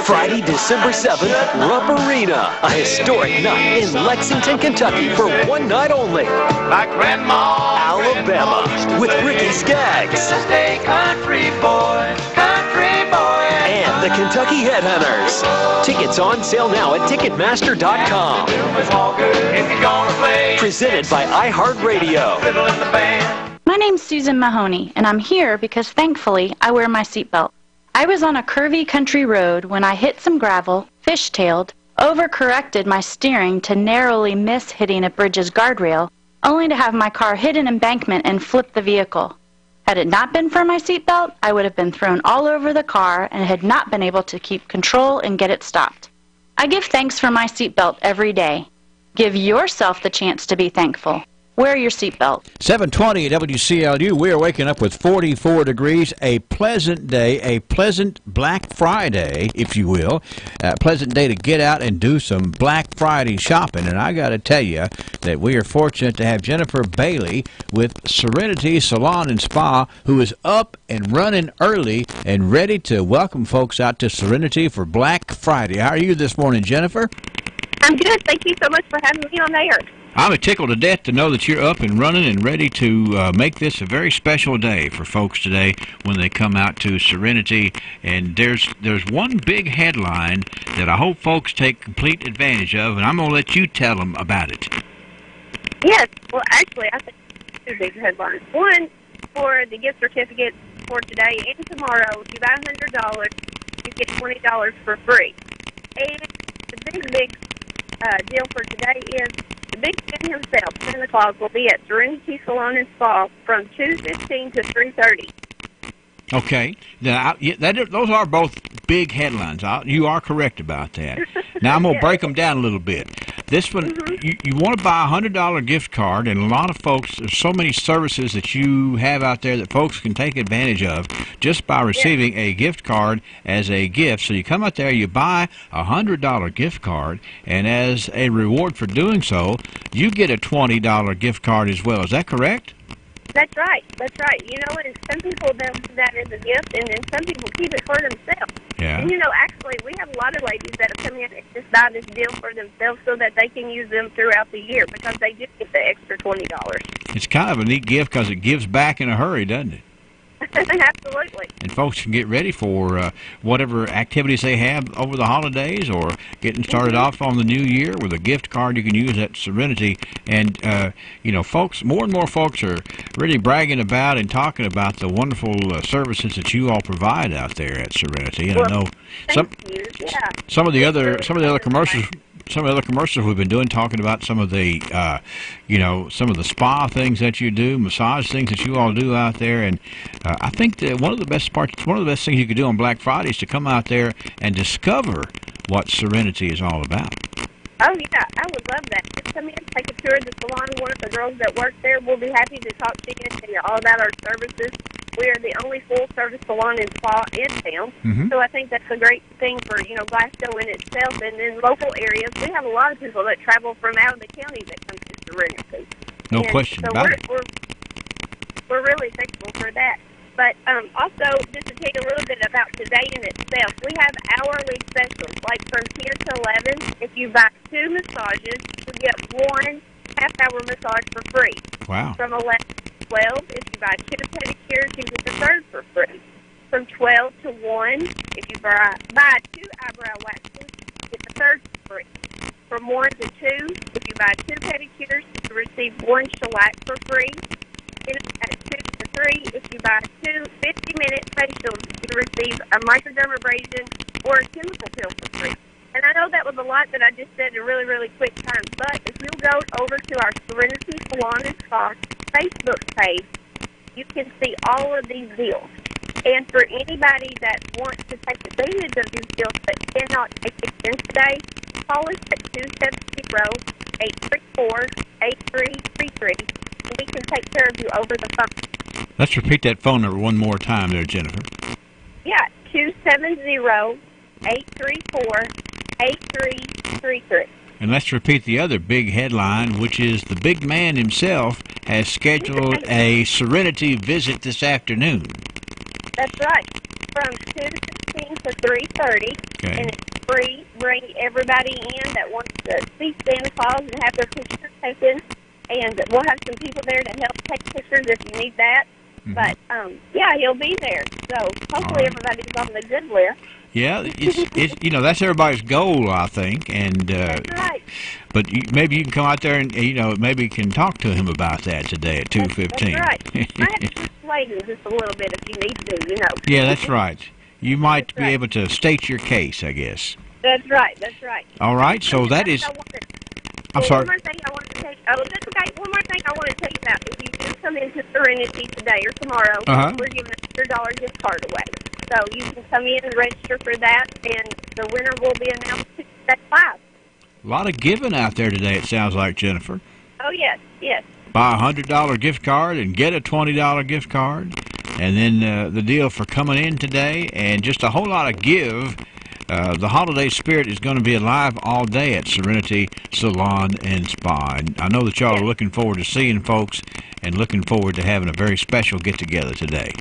Friday, December 7th, Rupp Arena, a historic night in Lexington, Kentucky for one night only. My grandma, Alabama, with Ricky Skaggs. Stay country boy, and the Kentucky Headhunters. Tickets on sale now at Ticketmaster.com. Presented by iHeartRadio. My name's Susan Mahoney, and I'm here because thankfully I wear my seatbelt. I was on a curvy country road when I hit some gravel, fishtailed, overcorrected my steering to narrowly miss hitting a bridge's guardrail, only to have my car hit an embankment and flip the vehicle. Had it not been for my seatbelt, I would have been thrown all over the car and had not been able to keep control and get it stopped. I give thanks for my seatbelt every day. Give yourself the chance to be thankful. Wear your seatbelt. 720 at WCLU. We are waking up with 44 degrees. A pleasant day, a pleasant Black Friday, if you will. A pleasant day to get out and do some Black Friday shopping. And I got to tell you that we are fortunate to have Jennifer Bailey with Serenity Salon and Spa, who is up and running early and ready to welcome folks out to Serenity for Black Friday. How are you this morning, Jennifer? I'm good. Thank you so much for having me on air. I'm tickled to death to know that you're up and running and ready to make this a very special day for folks today when they come out to Serenity. And there's one big headline that I hope folks take complete advantage of, and I'm going to let you tell them about it. Yes. Well, actually, I think two big headlines. One, for the gift certificate for today and tomorrow, if you buy $100, you get $20 for free. And the big deal for today is the Big Ben himself, Santa Claus, will be at Serenity Salon and Spa from 2:15 to 3:30. Okay. Now, those are both big headlines. You are correct about that. Now, I'm going to break them down a little bit. This one, you want to buy a $100 gift card, and a lot of folks, there's so many services that you have out there that folks can take advantage of just by receiving a gift card as a gift. So you come out there, you buy a $100 gift card, and as a reward for doing so, you get a $20 gift card as well. Is that correct? That's right. That's right. You know, and some people do that as a gift, and then some people keep it for themselves. Yeah. And, you know, actually, we have a lot of ladies that have come in and just buy this deal for themselves so that they can use them throughout the year because they do get the extra $20. It's kind of a neat gift because it gives back in a hurry, doesn't it? Absolutely. And folks can get ready for whatever activities they have over the holidays or getting started off on the new year with a gift card you can use at Serenity. And, you know, folks, more and more folks are really bragging about and talking about the wonderful services that you all provide out there at Serenity. And I know some of the other commercials. Some of the other commercials we've been doing, talking about some of the, you know, some of the spa things that you do, massage things that you all do out there, and I think that one of the best things you could do on Black Friday is to come out there and discover what Serenity is all about. Oh, yeah, I would love that. Just come in, take a tour of the salon. One of the girls that work there will be happy to talk to you and tell you all about our services. We are the only full-service salon and spa in town, so I think that's a great thing for, you know, Glasgow in itself. And in local areas, we have a lot of people that travel from out of the county that come to Serenity. No question about it. We're really thankful for that. But also, just to tell you a little bit about today in itself, we have hourly specials, like from 10 to 11. If you buy 2 massages, you get 1 half-hour massage for free. Wow. From 11 to 12, if you buy 2 pedicures, you get the 3rd for free. From 12 to 1, if you buy 2 eyebrow waxes, you get the 3rd for free. From 1 to 2, if you buy 2 pedicures, you receive 1 shellac for free. And at 2 to 3, if you buy 2 50-minute facials, you receive a microdermabrasion or a chemical peel for free. And I know that was a lot that I just said in a really, really quick time, but if you'll go over to our Serenity Salon and Spa Facebook page, you can see all of these deals. And for anybody that wants to take advantage of these deals but cannot take it in today, call us at 270-834-8333, and we can take care of you over the phone. Let's repeat that phone number one more time there, Jennifer. Yeah, 270-834-8333. And let's repeat the other big headline, which is the big man himself has scheduled a Serenity visit this afternoon. That's right, from 2:15 to 3:30, Okay. and it's free. Bring everybody in that wants to see Santa Claus and have their pictures taken, and we'll have some people there to help take pictures if you need that. But, yeah, he'll be there, so hopefully everybody's on the good list. Yeah, it's you know, that's everybody's goal, I think, and That's right. but maybe you can come out there and maybe can talk to him about that today at 2:15. That's right. I have to persuade him just a little bit if you need to, Yeah, that's right. You might be able to state your case, I guess. That's right, that's right. All right, so that is. I'm sorry. One more thing I want to tell you. Oh, that's okay. One more thing I want to tell you about. If you do come into Serenity today or tomorrow, we're giving a $100 gift card away. So you can come in and register for that, and the winner will be announced at 5. A lot of giving out there today, it sounds like, Jennifer. Oh, yes, yes. Buy a $100 gift card and get a $20 gift card. And then the deal for coming in today, and just a whole lot of give. The holiday spirit is going to be alive all day at Serenity Salon and Spa. And I know that y'all are looking forward to seeing folks and looking forward to having a very special get-together today.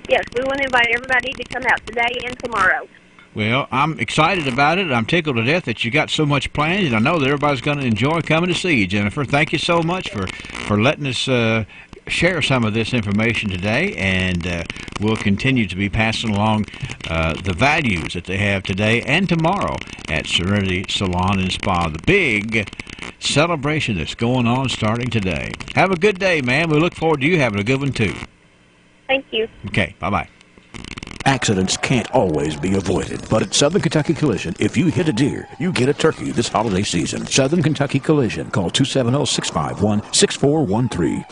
Yes, we want to invite everybody to come out today and tomorrow. Well, I'm excited about it. I'm tickled to death that you got so much planned, and I know that everybody's going to enjoy coming to see you, Jennifer. Thank you so much for letting us share some of this information today, and we'll continue to be passing along the values that they have today and tomorrow at Serenity Salon and Spa, the big celebration that's going on starting today. Have a good day, man. We look forward to you having a good one, too. Thank you. Okay, bye-bye. Accidents can't always be avoided, but at Southern Kentucky Collision, if you hit a deer, you get a turkey this holiday season. Southern Kentucky Collision. Call 270-651-6413.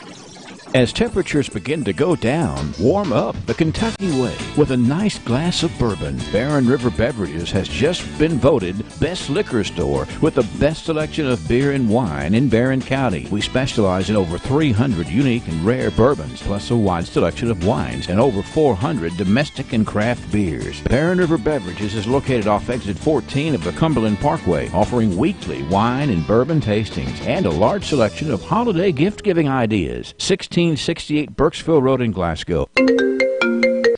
As temperatures begin to go down, warm up the Kentucky way with a nice glass of bourbon. Barren River Beverages has just been voted best liquor store with the best selection of beer and wine in Barren County. We specialize in over 300 unique and rare bourbons, plus a wide selection of wines and over 400 domestic and craft beers. Barren River Beverages is located off exit 14 of the Cumberland Parkway, offering weekly wine and bourbon tastings and a large selection of holiday gift-giving ideas. 1668 Burksville Road in Glasgow.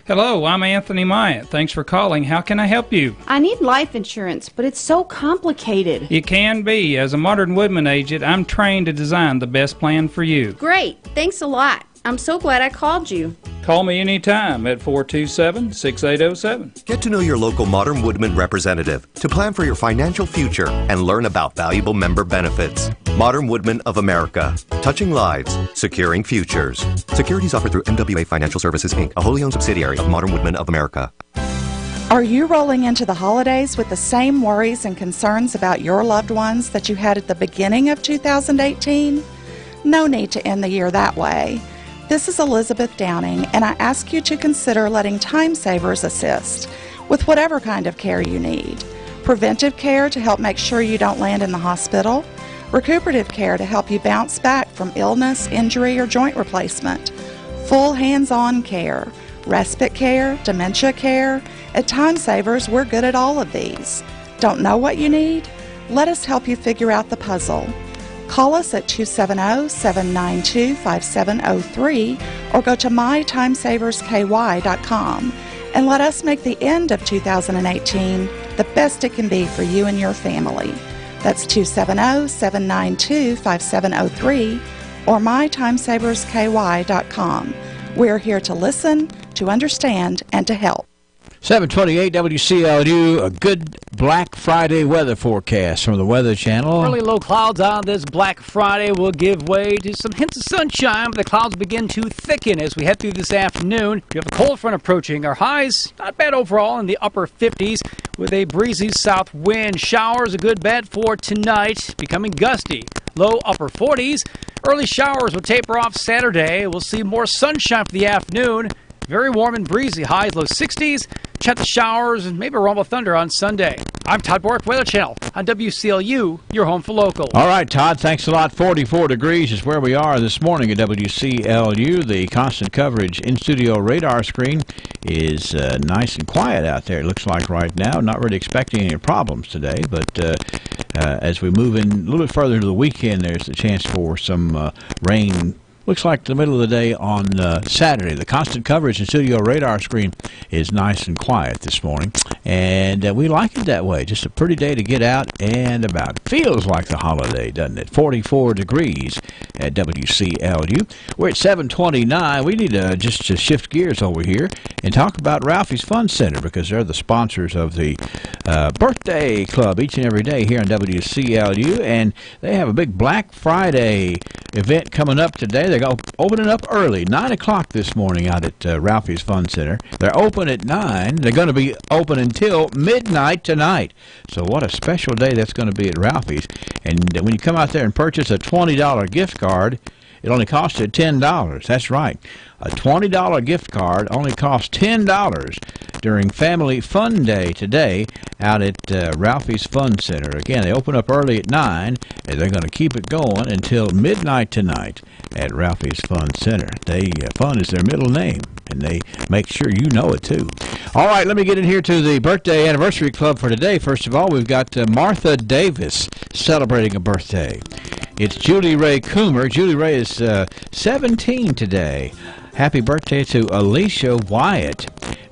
Hello, I'm Anthony Myatt. Thanks for calling. How can I help you? I need life insurance, but it's so complicated. It can be. As a Modern Woodman agent, I'm trained to design the best plan for you. Great. Thanks a lot. I'm so glad I called you. Call me anytime at 427-6807. Get to know your local Modern Woodman representative to plan for your financial future and learn about valuable member benefits. Modern Woodman of America. Touching lives, securing futures. Securities offered through MWA Financial Services, Inc., a wholly owned subsidiary of Modern Woodman of America. Are you rolling into the holidays with the same worries and concerns about your loved ones that you had at the beginning of 2018? No need to end the year that way. This is Elizabeth Downing, and I ask you to consider letting Time Savers assist with whatever kind of care you need. Preventive care to help make sure you don't land in the hospital. Recuperative care to help you bounce back from illness, injury, or joint replacement. Full hands-on care. Respite care, dementia care. At Time Savers, we're good at all of these. Don't know what you need? Let us help you figure out the puzzle. Call us at 270-792-5703 or go to mytimesaversky.com and let us make the end of 2018 the best it can be for you and your family. That's 270-792-5703 or mytimesaversky.com. We're here to listen, to understand, and to help. 728 WCLU, a good Black Friday weather forecast from the Weather Channel. Early low clouds on this Black Friday will give way to some hints of sunshine, but the clouds begin to thicken as we head through this afternoon. We have a cold front approaching. Our highs, not bad overall, in the upper 50s with a breezy south wind. Showers, a good bet for tonight, becoming gusty. Low upper 40s. Early showers will taper off Saturday. We'll see more sunshine for the afternoon. Very warm and breezy. Highs low 60s. Check the showers and maybe a rumble of thunder on Sunday. I'm Todd Bork, Weather Channel on WCLU, your home for local. All right, Todd, thanks a lot. 44 degrees is where we are this morning at WCLU. The constant coverage in-studio radar screen is nice and quiet out there, it looks like right now. Not really expecting any problems today, but as we move in a little bit further into the weekend, there's a chance for some rain. Looks like the middle of the day on Saturday. The constant coverage and studio radar screen is nice and quiet this morning, and we like it that way. Just a pretty day to get out and about. Feels like the holiday, doesn't it? 44 degrees at WCLU. We're at 7:29. We need to just to shift gears over here and talk about Ralphie's Fun Center, because they're the sponsors of the birthday club each and every day here on WCLU, and they have a big Black Friday event coming up today. They're opening up early, 9 o'clock this morning out at Ralphie's Fun Center. They're open at 9. They're going to be open until midnight tonight. So what a special day that's going to be at Ralphie's. And when you come out there and purchase a $20 gift card, it only costs you $10. That's right. A $20 gift card only costs $10 during Family Fun Day today out at Ralphie's Fun Center. Again, they open up early at 9, and they're going to keep it going until midnight tonight at Ralphie's Fun Center. Fun is their middle name, and they make sure you know it, too. All right, let me get in here to the birthday anniversary club for today. First of all, we've got Martha Davis celebrating a birthday. It's Julie Ray Coomer. Julie Ray is 17 today. Happy birthday to Alicia Wyatt.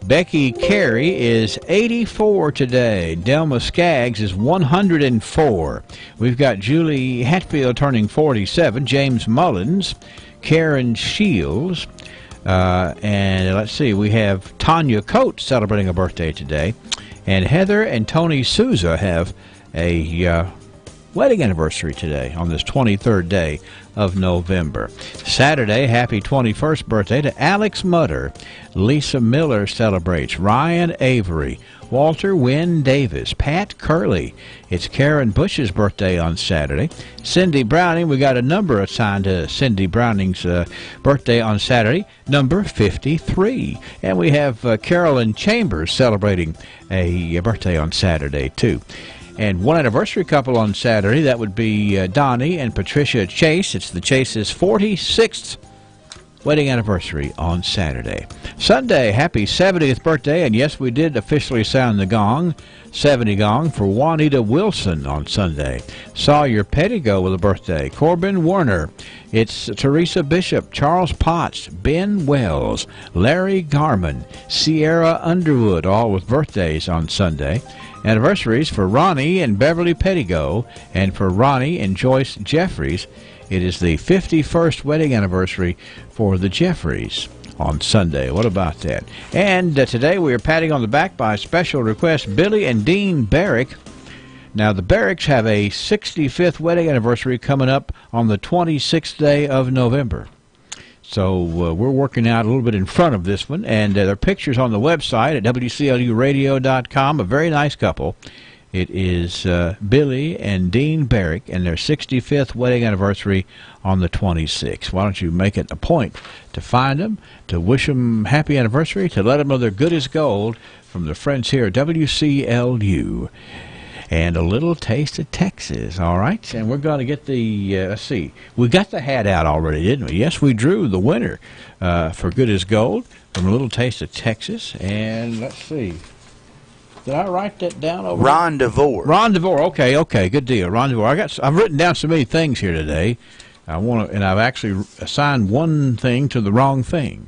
Becky Carey is 84 today. Delma Skaggs is 104. We've got Julie Hatfield turning 47. James Mullins. Karen Shields. And let's see, we have Tanya Coates celebrating a birthday today. And Heather and Tony Souza have a wedding anniversary today on this 23rd day of November. Saturday, happy 21st birthday to Alex Mutter. Lisa Miller celebrates. Ryan Avery. Walter Wynn Davis. Pat Curley. It's Karen Bush's birthday on Saturday. Cindy Browning, we got a number assigned to Cindy Browning's birthday on Saturday, number 53. And we have Carolyn Chambers celebrating a birthday on Saturday, too. And one anniversary couple on Saturday, that would be Donnie and Patricia Chase. It's the Chase's 46th wedding anniversary on Saturday. Sunday, happy 70th birthday, and yes, we did officially sound the gong, 70 gong, for Juanita Wilson on Sunday. Sawyer Pettigo with a birthday. Corbin Warner. It's Teresa Bishop, Charles Potts, Ben Wells, Larry Garman, Sierra Underwood, all with birthdays on Sunday. Anniversaries for Ronnie and Beverly Pettigo, and for Ronnie and Joyce Jeffries. It is the 51st wedding anniversary for the Jeffries on Sunday. What about that? And today we are patting on the back by special request Billy and Dean Barrick. Now, the Barricks have a 65th wedding anniversary coming up on the 26th day of November. So we're working out a little bit in front of this one, and there are pictures on the website at WCLUradio.com. A very nice couple. It is Billy and Dean Barrick and their 65th wedding anniversary on the 26th. Why don't you make it a point to find them, to wish them happy anniversary, to let them know they're good as gold from the friends here at WCLU. And a little taste of Texas, all right? And we're going to get the, let's see, we got the hat out already, didn't we? Yes, we drew the winner for Good as Gold from a little taste of Texas. And let's see. Did I write that down over Ron DeVore. Ron DeVore, okay, good deal. Ron DeVore. I've written down so many things here today. And I've actually assigned one thing to the wrong thing.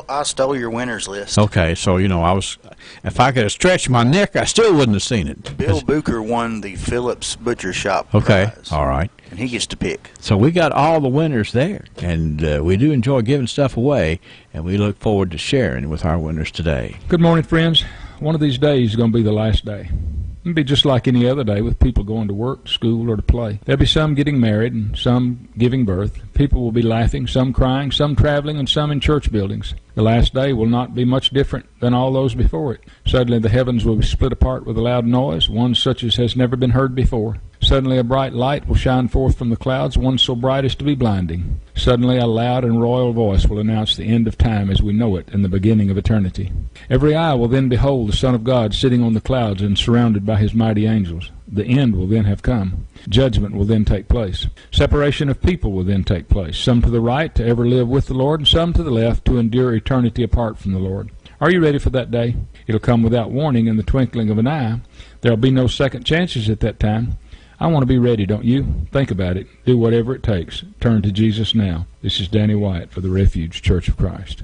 I stole your winners list. Okay, so, if I could have stretched my neck, I still wouldn't have seen it. Bill Booker won the Phillips Butcher Shop prize. All right. And he gets to pick. So we got all the winners there, and we do enjoy giving stuff away, and we look forward to sharing with our winners today. Good morning, friends. One of these days is going to be the last day. It'll be just like any other day with people going to work, to school, or to play. There'll be some getting married and some giving birth. People will be laughing, some crying, some traveling, and some in church buildings. The last day will not be much different than all those before it. Suddenly the heavens will be split apart with a loud noise, one such as has never been heard before. Suddenly a bright light will shine forth from the clouds, one so bright as to be blinding. Suddenly a loud and royal voice will announce the end of time as we know it and the beginning of eternity. Every eye will then behold the Son of God sitting on the clouds and surrounded by his mighty angels. The end will then have come. Judgment will then take place. Separation of people will then take place, some to the right to ever live with the Lord, and some to the left to endure eternity apart from the Lord. Are you ready for that day? It'll come without warning in the twinkling of an eye. There'll be no second chances at that time. I want to be ready, don't you? Think about it. Do whatever it takes. Turn to Jesus now. This is Danny Wyatt for the Refuge Church of Christ.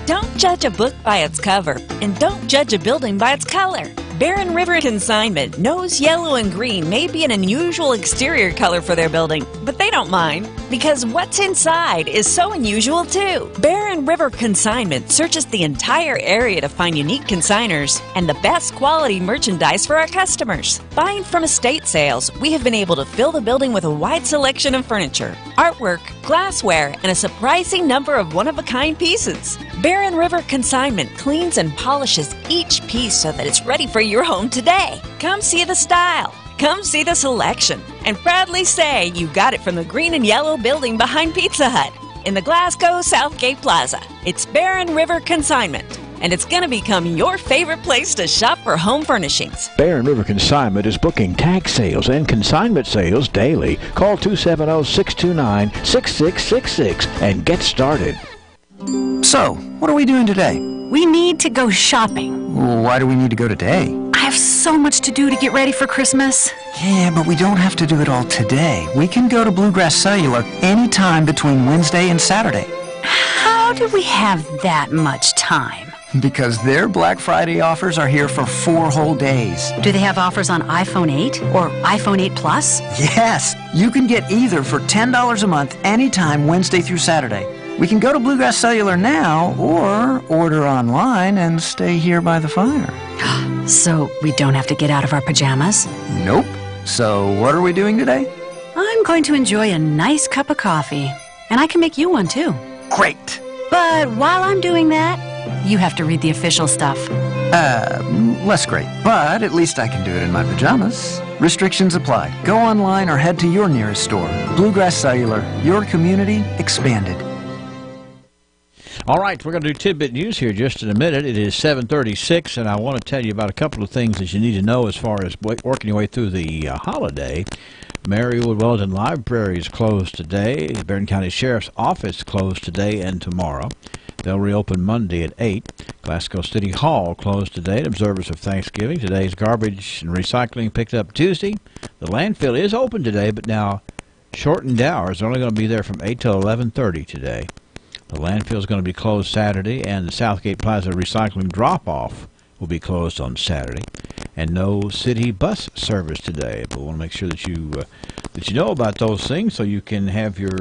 Don't judge a book by its cover, and don't judge a building by its color. Barren River Consignment knows yellow and green may be an unusual exterior color for their building, but they don't mind, because what's inside is so unusual too. Barren River Consignment searches the entire area to find unique consigners and the best quality merchandise for our customers. Buying from estate sales, we have been able to fill the building with a wide selection of furniture, artwork, glassware, and a surprising number of one-of-a-kind pieces. Barren River Consignment cleans and polishes each piece so that it's ready for your home today. Come see the style. Come see the selection. And proudly say you got it from the green and yellow building behind Pizza Hut in the Glasgow Southgate Plaza. It's Barren River Consignment, and it's going to become your favorite place to shop for home furnishings. Barren River Consignment is booking tag sales and consignment sales daily. Call 270-629-6666 and get started. So, what are we doing today? We need to go shopping. Why do we need to go today? I have so much to do to get ready for Christmas. Yeah, but we don't have to do it all today. We can go to Bluegrass Cellular anytime between Wednesday and Saturday. How do we have that much time? Because their Black Friday offers are here for 4 whole days. Do they have offers on iPhone 8 or iPhone 8 Plus? Yes, you can get either for $10 a month anytime Wednesday through Saturday. We can go to Bluegrass Cellular now or order online and stay here by the fire. So we don't have to get out of our pajamas? Nope. So what are we doing today? I'm going to enjoy a nice cup of coffee. And I can make you one too. Great. But while I'm doing that, you have to read the official stuff. Less great. But at least I can do it in my pajamas. Restrictions apply. Go online or head to your nearest store. Bluegrass Cellular, your community expanded. All right, we're going to do Tidbit News here just in a minute. It is 7:36, and I want to tell you about a couple of things that you need to know as far as working your way through the holiday. Marywood Wellington Library is closed today. The Barron County Sheriff's Office closed today and tomorrow. They'll reopen Monday at 8. Glasgow City Hall closed today in observance of Thanksgiving. Today's garbage and recycling picked up Tuesday. The landfill is open today, but now shortened hours. They're only going to be there from 8 till 11:30 today. The landfill is going to be closed Saturday, and the Southgate Plaza recycling drop-off will be closed on Saturday. And no city bus service today. But we want to make sure that you know about those things so you can have your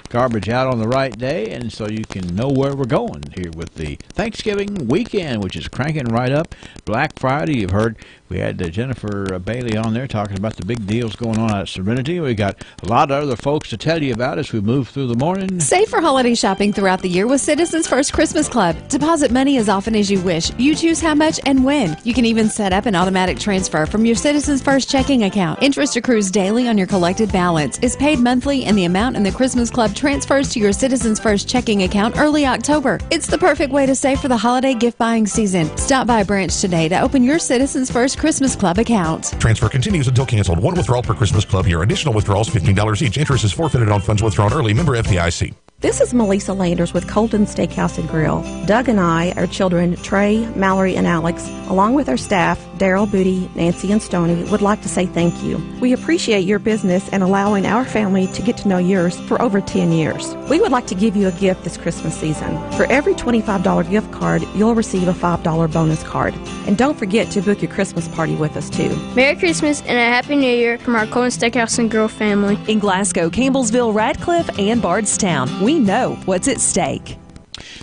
garbage out on the right day and so you can know where we're going here with the Thanksgiving weekend, which is cranking right up. Black Friday, you've heard we had Jennifer Bailey on there talking about the big deals going on at Serenity. We got a lot of other folks to tell you about as we move through the morning. Save for holiday shopping throughout the year with Citizens First Christmas Club. Deposit money as often as you wish. You choose how much and when. You can even set up an automatic transfer from your Citizens First checking account. Interest accrues daily on your collected balance, is paid monthly, and the amount in the Christmas Club transfers to your Citizens First checking account early October. It's the perfect way to save for the holiday gift buying season. Stop by a branch today to open your Citizens First Christmas Club account. Transfer continues until canceled. One withdrawal per Christmas Club year. Additional withdrawals $15 each. Interest is forfeited on funds withdrawn early. Member FDIC. This is Melissa Landers with Colton Steakhouse and Grill. Doug and I, our children, Trey, Mallory, and Alex, along with our staff, Daryl, Booty, Nancy, and Stoney, would like to say thank you. We appreciate your business and allowing our family to get to know yours for over 10 years. We would like to give you a gift this Christmas season. For every $25 gift card, you'll receive a $5 bonus card. And don't forget to book your Christmas party with us, too. Merry Christmas and a Happy New Year from our Colton Steakhouse and Grill family. In Glasgow, Campbellsville, Radcliffe, and Bardstown, we know what's at stake.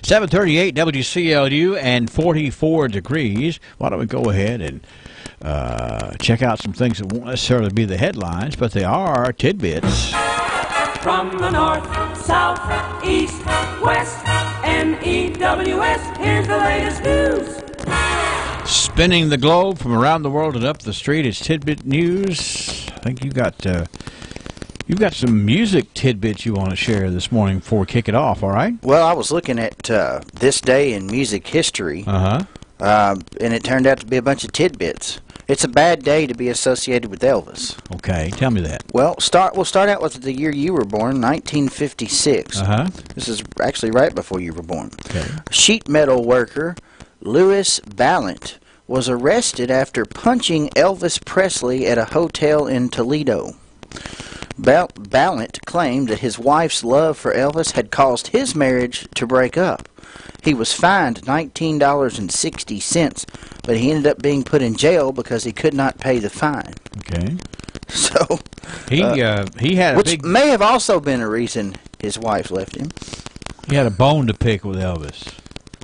7:38 WCLU and 44 degrees. Why don't we go ahead and check out some things that won't necessarily be the headlines, but they are tidbits. From the north, south, east, west, NEWS, here's the latest news. Spinning the globe from around the world and up the street, it's Tidbit News. think you've got some music tidbits you want to share this morning before we kick it off. All right? Well, I was looking at this day in music history, and it turned out to be a bunch of tidbits. It's a bad day to be associated with Elvis. Okay, tell me that. Well, we'll start out with the year you were born, 1956. This is actually right before you were born. Okay. Sheet metal worker Louis Ballant was arrested after punching Elvis Presley at a hotel in Toledo. Ballant claimed that his wife's love for Elvis had caused his marriage to break up. He was fined $19.60, but he ended up being put in jail because he could not pay the fine. Okay. So he had which may have also been a reason his wife left him. He had a bone to pick with Elvis.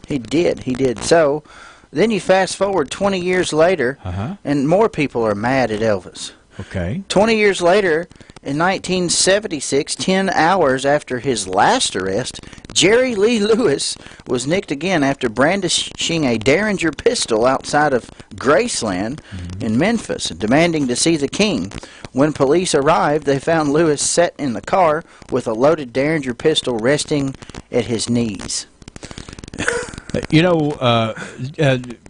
He did. So then you fast forward 20 years later, and more people are mad at Elvis. Okay. 20 years later, in 1976, 10 hours after his last arrest, Jerry Lee Lewis was nicked again after brandishing a Derringer pistol outside of Graceland in Memphis, demanding to see the king. When police arrived, they found Lewis sat in the car with a loaded Derringer pistol resting at his knees. You know,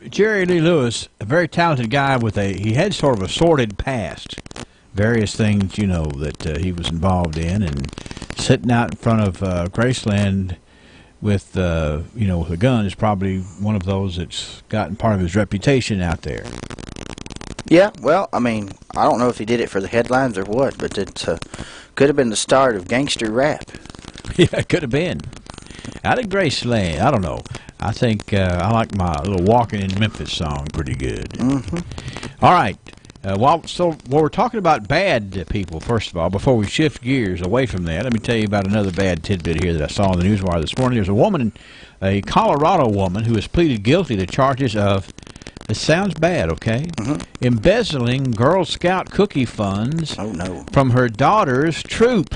Jerry Lee Lewis, a very talented guy he had sort of a sordid past. Various things, you know, that he was involved in, and sitting out in front of Graceland with, you know, with a gun is probably one of those that's gotten part of his reputation out there. Yeah, well, I mean, I don't know if he did it for the headlines or what, but it could have been the start of gangster rap. Yeah, it could have been. Out of Graceland, I don't know. I think I like my little Walking in Memphis song pretty good. All right. While we're talking about bad people, first of all, before we shift gears away from that, let me tell you about another bad tidbit here that I saw in the newswire this morning. There's a woman, a Colorado woman, who has pleaded guilty to charges of, this sounds bad, okay? Embezzling Girl Scout cookie funds from her daughter's troop.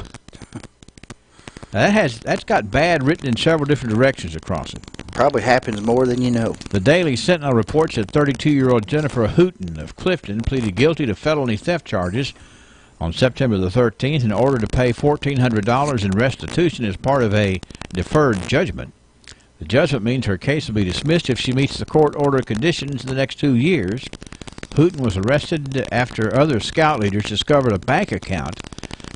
That's got bad written in several different directions across it. Probably happens more than you know. The Daily Sentinel reports that 32-year-old Jennifer Hooten of Clifton pleaded guilty to felony theft charges on September the 13th in order to pay $1,400 in restitution as part of a deferred judgment. The judgment means her case will be dismissed if she meets the court order conditions in the next 2 years. Hooten was arrested after other scout leaders discovered a bank account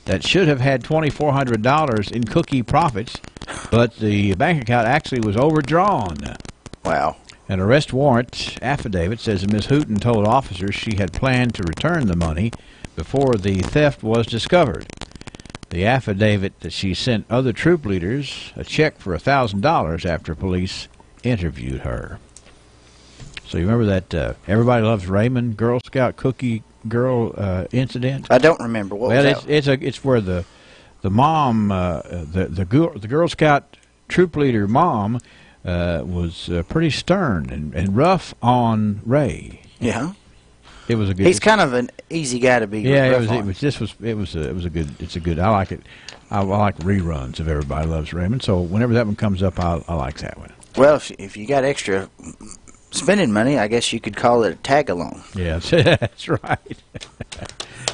that should have had $2,400 in cookie profits, but the bank account actually was overdrawn. Wow. An arrest warrant affidavit says that Ms. Hooten told officers she had planned to return the money before the theft was discovered. The affidavit that she sent other troop leaders a check for $1,000 after police interviewed her. So you remember that Everybody Loves Raymond Girl Scout cookie girl incident? I don't remember. What was that? It's where the mom, the Girl Scout troop leader mom, was pretty stern and rough on Ray. Yeah. It was a good. He's kind of an easy guy to be. Yeah, rough on. it was a good. I like it. I like reruns of Everybody Loves Raymond. So whenever that one comes up, I like that one. Well, if you got extra spending money, I guess you could call it a tag along. Yeah, that's right.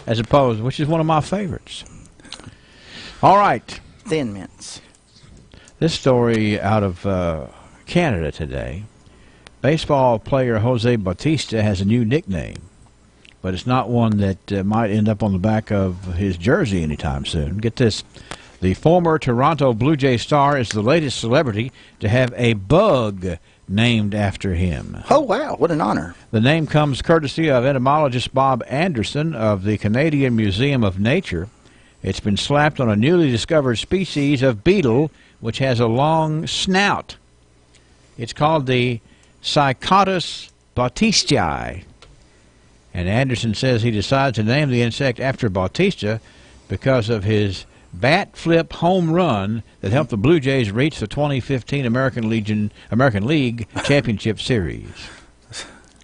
As opposed, which is one of my favorites. All right. Thin Mints. This story out of Canada today. Baseball player Jose Bautista has a new nickname, but it's not one that might end up on the back of his jersey anytime soon. Get this. The former Toronto Blue Jay star is the latest celebrity to have a bug named after him. Oh, wow. What an honor. The name comes courtesy of entomologist Bob Anderson of the Canadian Museum of Nature. It's been slapped on a newly discovered species of beetle which has a long snout. It's called the Cycodus bautistae. And Anderson says he decided to name the insect after Bautista because of his bat flip home run that helped the Blue Jays reach the 2015 American League Championship Series.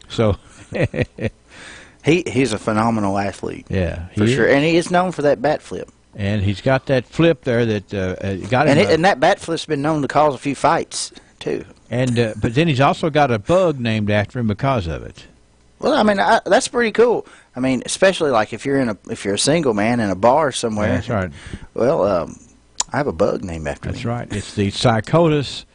So he's a phenomenal athlete. Yeah, for sure, and he is known for that bat flip. And he's got that flip there that got him. And that bat flip's been known to cause a few fights too. And but then he's also got a bug named after him because of it. Well, I mean, that's pretty cool. I mean, especially like if you're a single man in a bar somewhere. Yeah, that's right. Well, I have a bug named after me. That's right. It's the Psychoterus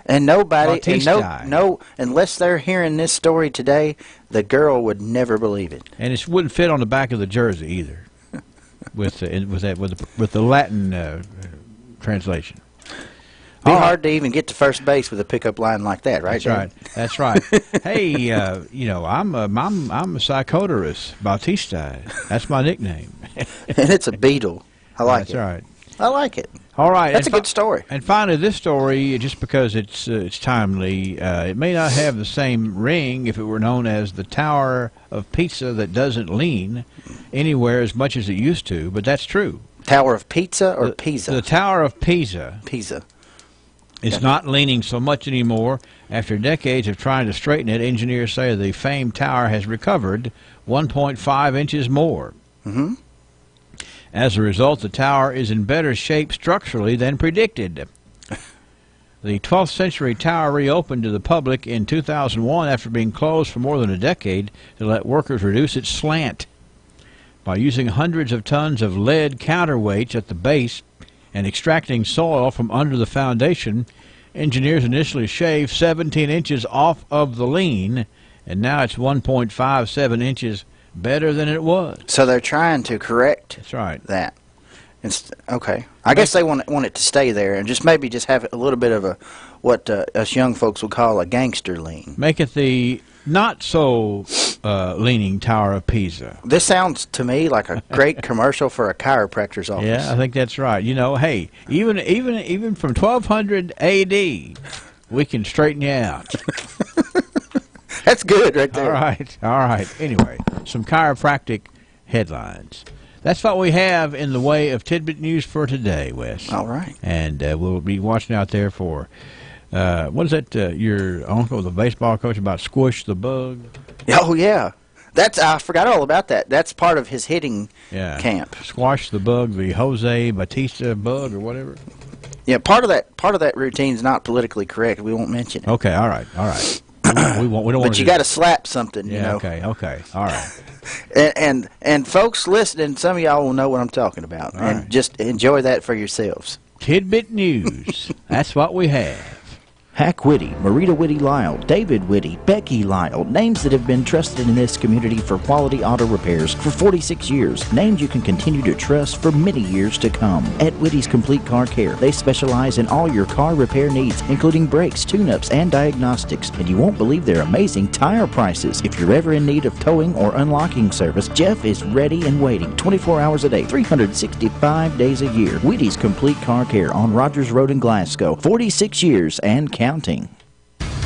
and nobody, Bautista. no, unless they're hearing this story today, the girl would never believe it. And it wouldn't fit on the back of the jersey either, with the Latin translation. Be hard to even get to first base with a pickup line like that, right? That's right. That's right. Hey, you know, I'm a Psychoterus Bautista. That's my nickname. And it's a beetle. I like it. That's right. I like it. All right. That's a good story. And finally, this story, just because it's timely, it may not have the same ring if it were known as the Tower of Pizza that doesn't lean anywhere as much as it used to, but that's true. Tower of Pizza or Pisa? The Tower of Pisa. Pisa. It's not leaning so much anymore. After decades of trying to straighten it, engineers say the famed tower has recovered 1.5 inches more. Mm-hmm. As a result, the tower is in better shape structurally than predicted. The 12th century tower reopened to the public in 2001 after being closed for more than a decade to let workers reduce its slant. By using hundreds of tons of lead counterweights at the base and extracting soil from under the foundation, engineers initially shaved 17 inches off of the lean, and now it's 1.57 inches better than it was. So they're trying to correct That's right. that. Okay. I guess they want it to stay there and just have a little bit of a what us young folks would call a gangster lean. Make it the not so leaning Tower of Pisa. This sounds to me like a great commercial for a chiropractor's office. Yeah, I think that's right. You know, hey, even from 1200 A.D., we can straighten you out. That's good right there. All right. Anyway, some chiropractic headlines. That's what we have in the way of tidbit news for today, Wes. All right. And we'll be watching out there for, what is that, your uncle, the baseball coach, about Squish the Bug? Oh, yeah. I forgot all about that. That's part of his hitting camp. Squash the Bug, the Jose Bautista Bug or whatever. Yeah, part of that routine's not politically correct. We won't mention it. Okay, all right. We don't want But you got to slap something, you know. Okay, all right. and folks listening, some of y'all will know what I'm talking about. All and right. just enjoy that for yourselves. Tidbit news. That's what we have. Hack Whitty, Marita Whitty Lyle, David Whitty, Becky Lyle, names that have been trusted in this community for quality auto repairs for 46 years. Names you can continue to trust for many years to come. At Whitty's Complete Car Care, they specialize in all your car repair needs, including brakes, tune-ups, and diagnostics. And you won't believe their amazing tire prices. If you're ever in need of towing or unlocking service, Jeff is ready and waiting 24 hours a day, 365 days a year. Whitty's Complete Car Care on Rogers Road in Glasgow, 46 years and counting.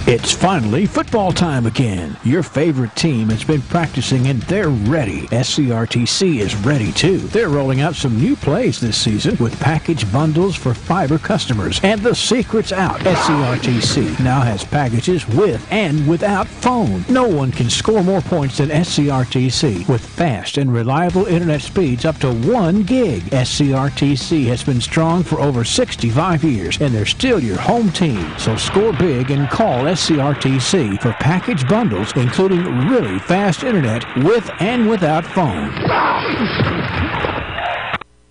It's finally football time again. Your favorite team has been practicing and they're ready. SCRTC is ready too. They're rolling out some new plays this season with package bundles for fiber customers. And the secret's out. SCRTC now has packages with and without phone. No one can score more points than SCRTC with fast and reliable internet speeds up to 1 gig. SCRTC has been strong for over 65 years and they're still your home team. So score big and call SCRTC for package bundles, including really fast internet with and without phone.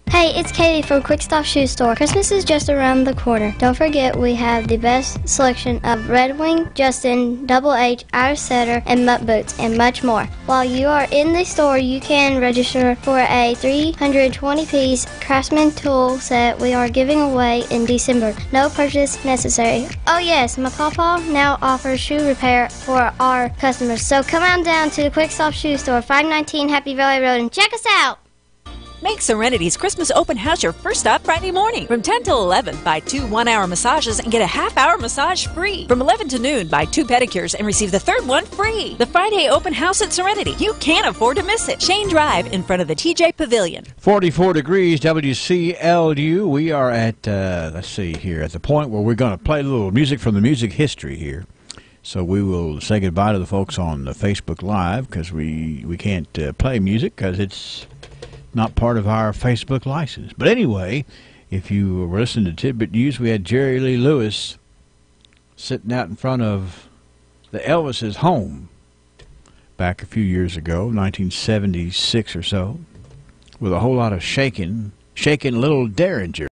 Hey, it's Katie from Quick Stop Shoe Store. Christmas is just around the corner. Don't forget we have the best selection of Red Wing, Justin, Double H, Irish Setter, and Mutt Boots, and much more. While you are in the store, you can register for a 320-piece Craftsman tool set we are giving away in December. No purchase necessary. Oh yes, my pawpaw now offers shoe repair for our customers. So come on down to the Quick Stop Shoe Store, 519 Happy Valley Road, and check us out. Make Serenity's Christmas open house your first stop Friday morning. From 10 till 11, buy 2 one-hour massages and get a half-hour massage free. From 11 to noon, buy 2 pedicures and receive the third one free. The Friday open house at Serenity. You can't afford to miss it. Shane Drive in front of the TJ Pavilion. 44 degrees, WCLU. We are at, let's see here, at the point where we're going to play a little music from the music history here. So we will say goodbye to the folks on the Facebook Live because we can't play music because it's not part of our Facebook license. But anyway, if you were listening to Tidbit News, we had Jerry Lee Lewis sitting out in front of the Elvis's home back a few years ago, 1976 or so, with a whole lot of shaking little Derringer.